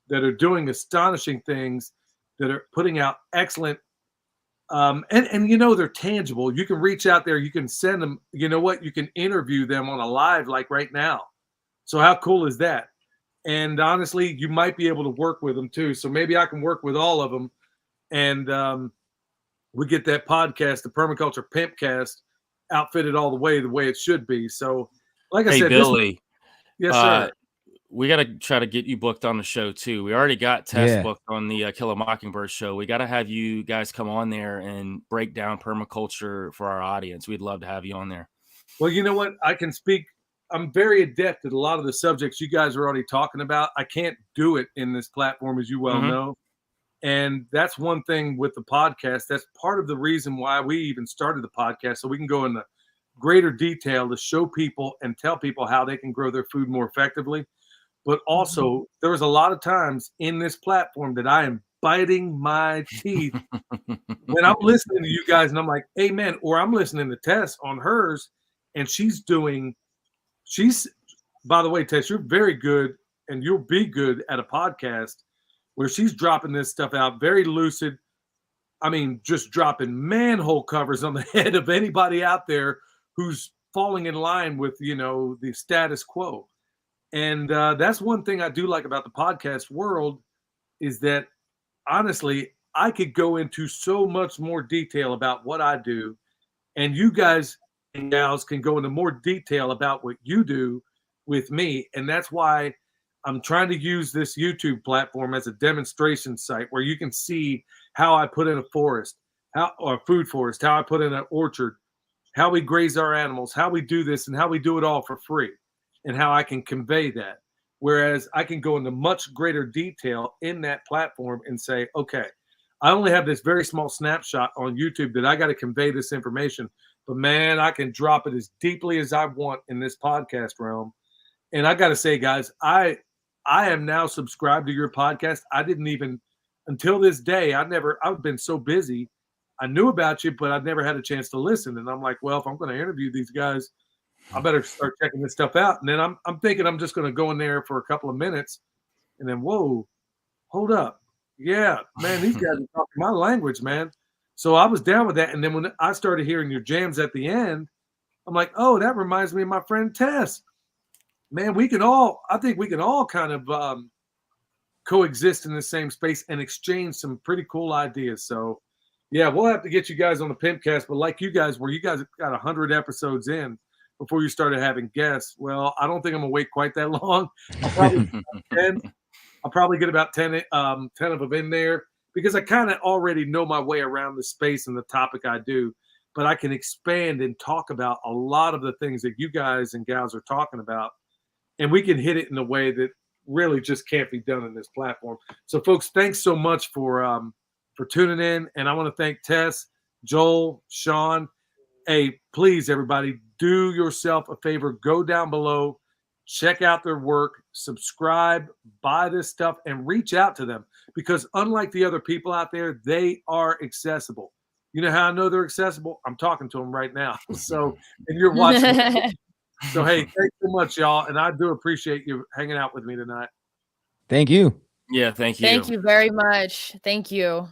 that are doing astonishing things, that are putting out excellent and they're tangible. You can reach out there, you can send them, you can interview them on a live like right now. So how cool is that? And honestly, you might be able to work with them too. So maybe I can work with all of them, and we get that podcast, the Permaculture Pimpcast, outfitted all the way it should be. So like I said, Billy, yes, sir. We got to try to get you booked on the show too. We already got Tess booked on the Kill a Mockingbird show. We got to have you guys come on there and break down permaculture for our audience. We'd love to have you on there. Well, you know what? I can speak. I'm very adept at a lot of the subjects you guys are already talking about. I can't do it in this platform, as you well know. And that's one thing with the podcast. That's part of the reason why we even started the podcast, so we can go into greater detail to show people and tell people how they can grow their food more effectively. But also, there was a lot of times in this platform that I am biting my teeth when I'm listening to you guys, and I'm like, hey, man, or I'm listening to Tess on hers, and she's, by the way, Tess, you're very good, and you'll be good at a podcast where she's dropping this stuff out, very lucid. I mean, just dropping manhole covers on the head of anybody out there who's falling in line with, the status quo. And that's one thing I do like about the podcast world is that, honestly, I could go into so much more detail about what I do, and you guys and gals can go into more detail about what you do with me. And that's why I'm trying to use this YouTube platform as a demonstration site where you can see how I put in a forest, or a food forest, how I put in an orchard, how we graze our animals, how we do this, and how we do it all for free, and how I can convey that. Whereas I can go into much greater detail in that platform and say, okay, I only have this very small snapshot on YouTube that I got to convey this information, but man, I can drop it as deeply as I want in this podcast realm. And I got to say, guys, I am now subscribed to your podcast. I didn't even, until this day, I've been so busy. I knew about you, but I've never had a chance to listen. And I'm like, well, if I'm going to interview these guys, I better start checking this stuff out. And then I'm thinking I'm just going to go in there for a couple of minutes, and then, whoa, hold up. Yeah, man, these guys are talking my language, man. So I was down with that. And then when I started hearing your jams at the end, I'm like, oh, that reminds me of my friend Tess. Man, I think we can all kind of coexist in the same space and exchange some pretty cool ideas. So, yeah, we'll have to get you guys on the Pimpcast. But like you guys got 100 episodes in before you started having guests. Well, I don't think I'm going to wait quite that long. I'll probably get about 10 of them in there because I kind of already know my way around the space and the topic I do. But I can expand and talk about a lot of the things that you guys and gals are talking about. And we can hit it in a way that really just can't be done in this platform. So, folks, thanks so much for tuning in. And I want to thank Tess, Joel, Sean. Hey, please, everybody, do yourself a favor. Go down below, check out their work, subscribe, buy this stuff, and reach out to them. Because unlike the other people out there, they are accessible. You know how I know they're accessible? I'm talking to them right now. So, and you're watching. So, hey, thanks so much, y'all. And I do appreciate you hanging out with me tonight. Thank you. Yeah, thank you. Thank you very much. Thank you.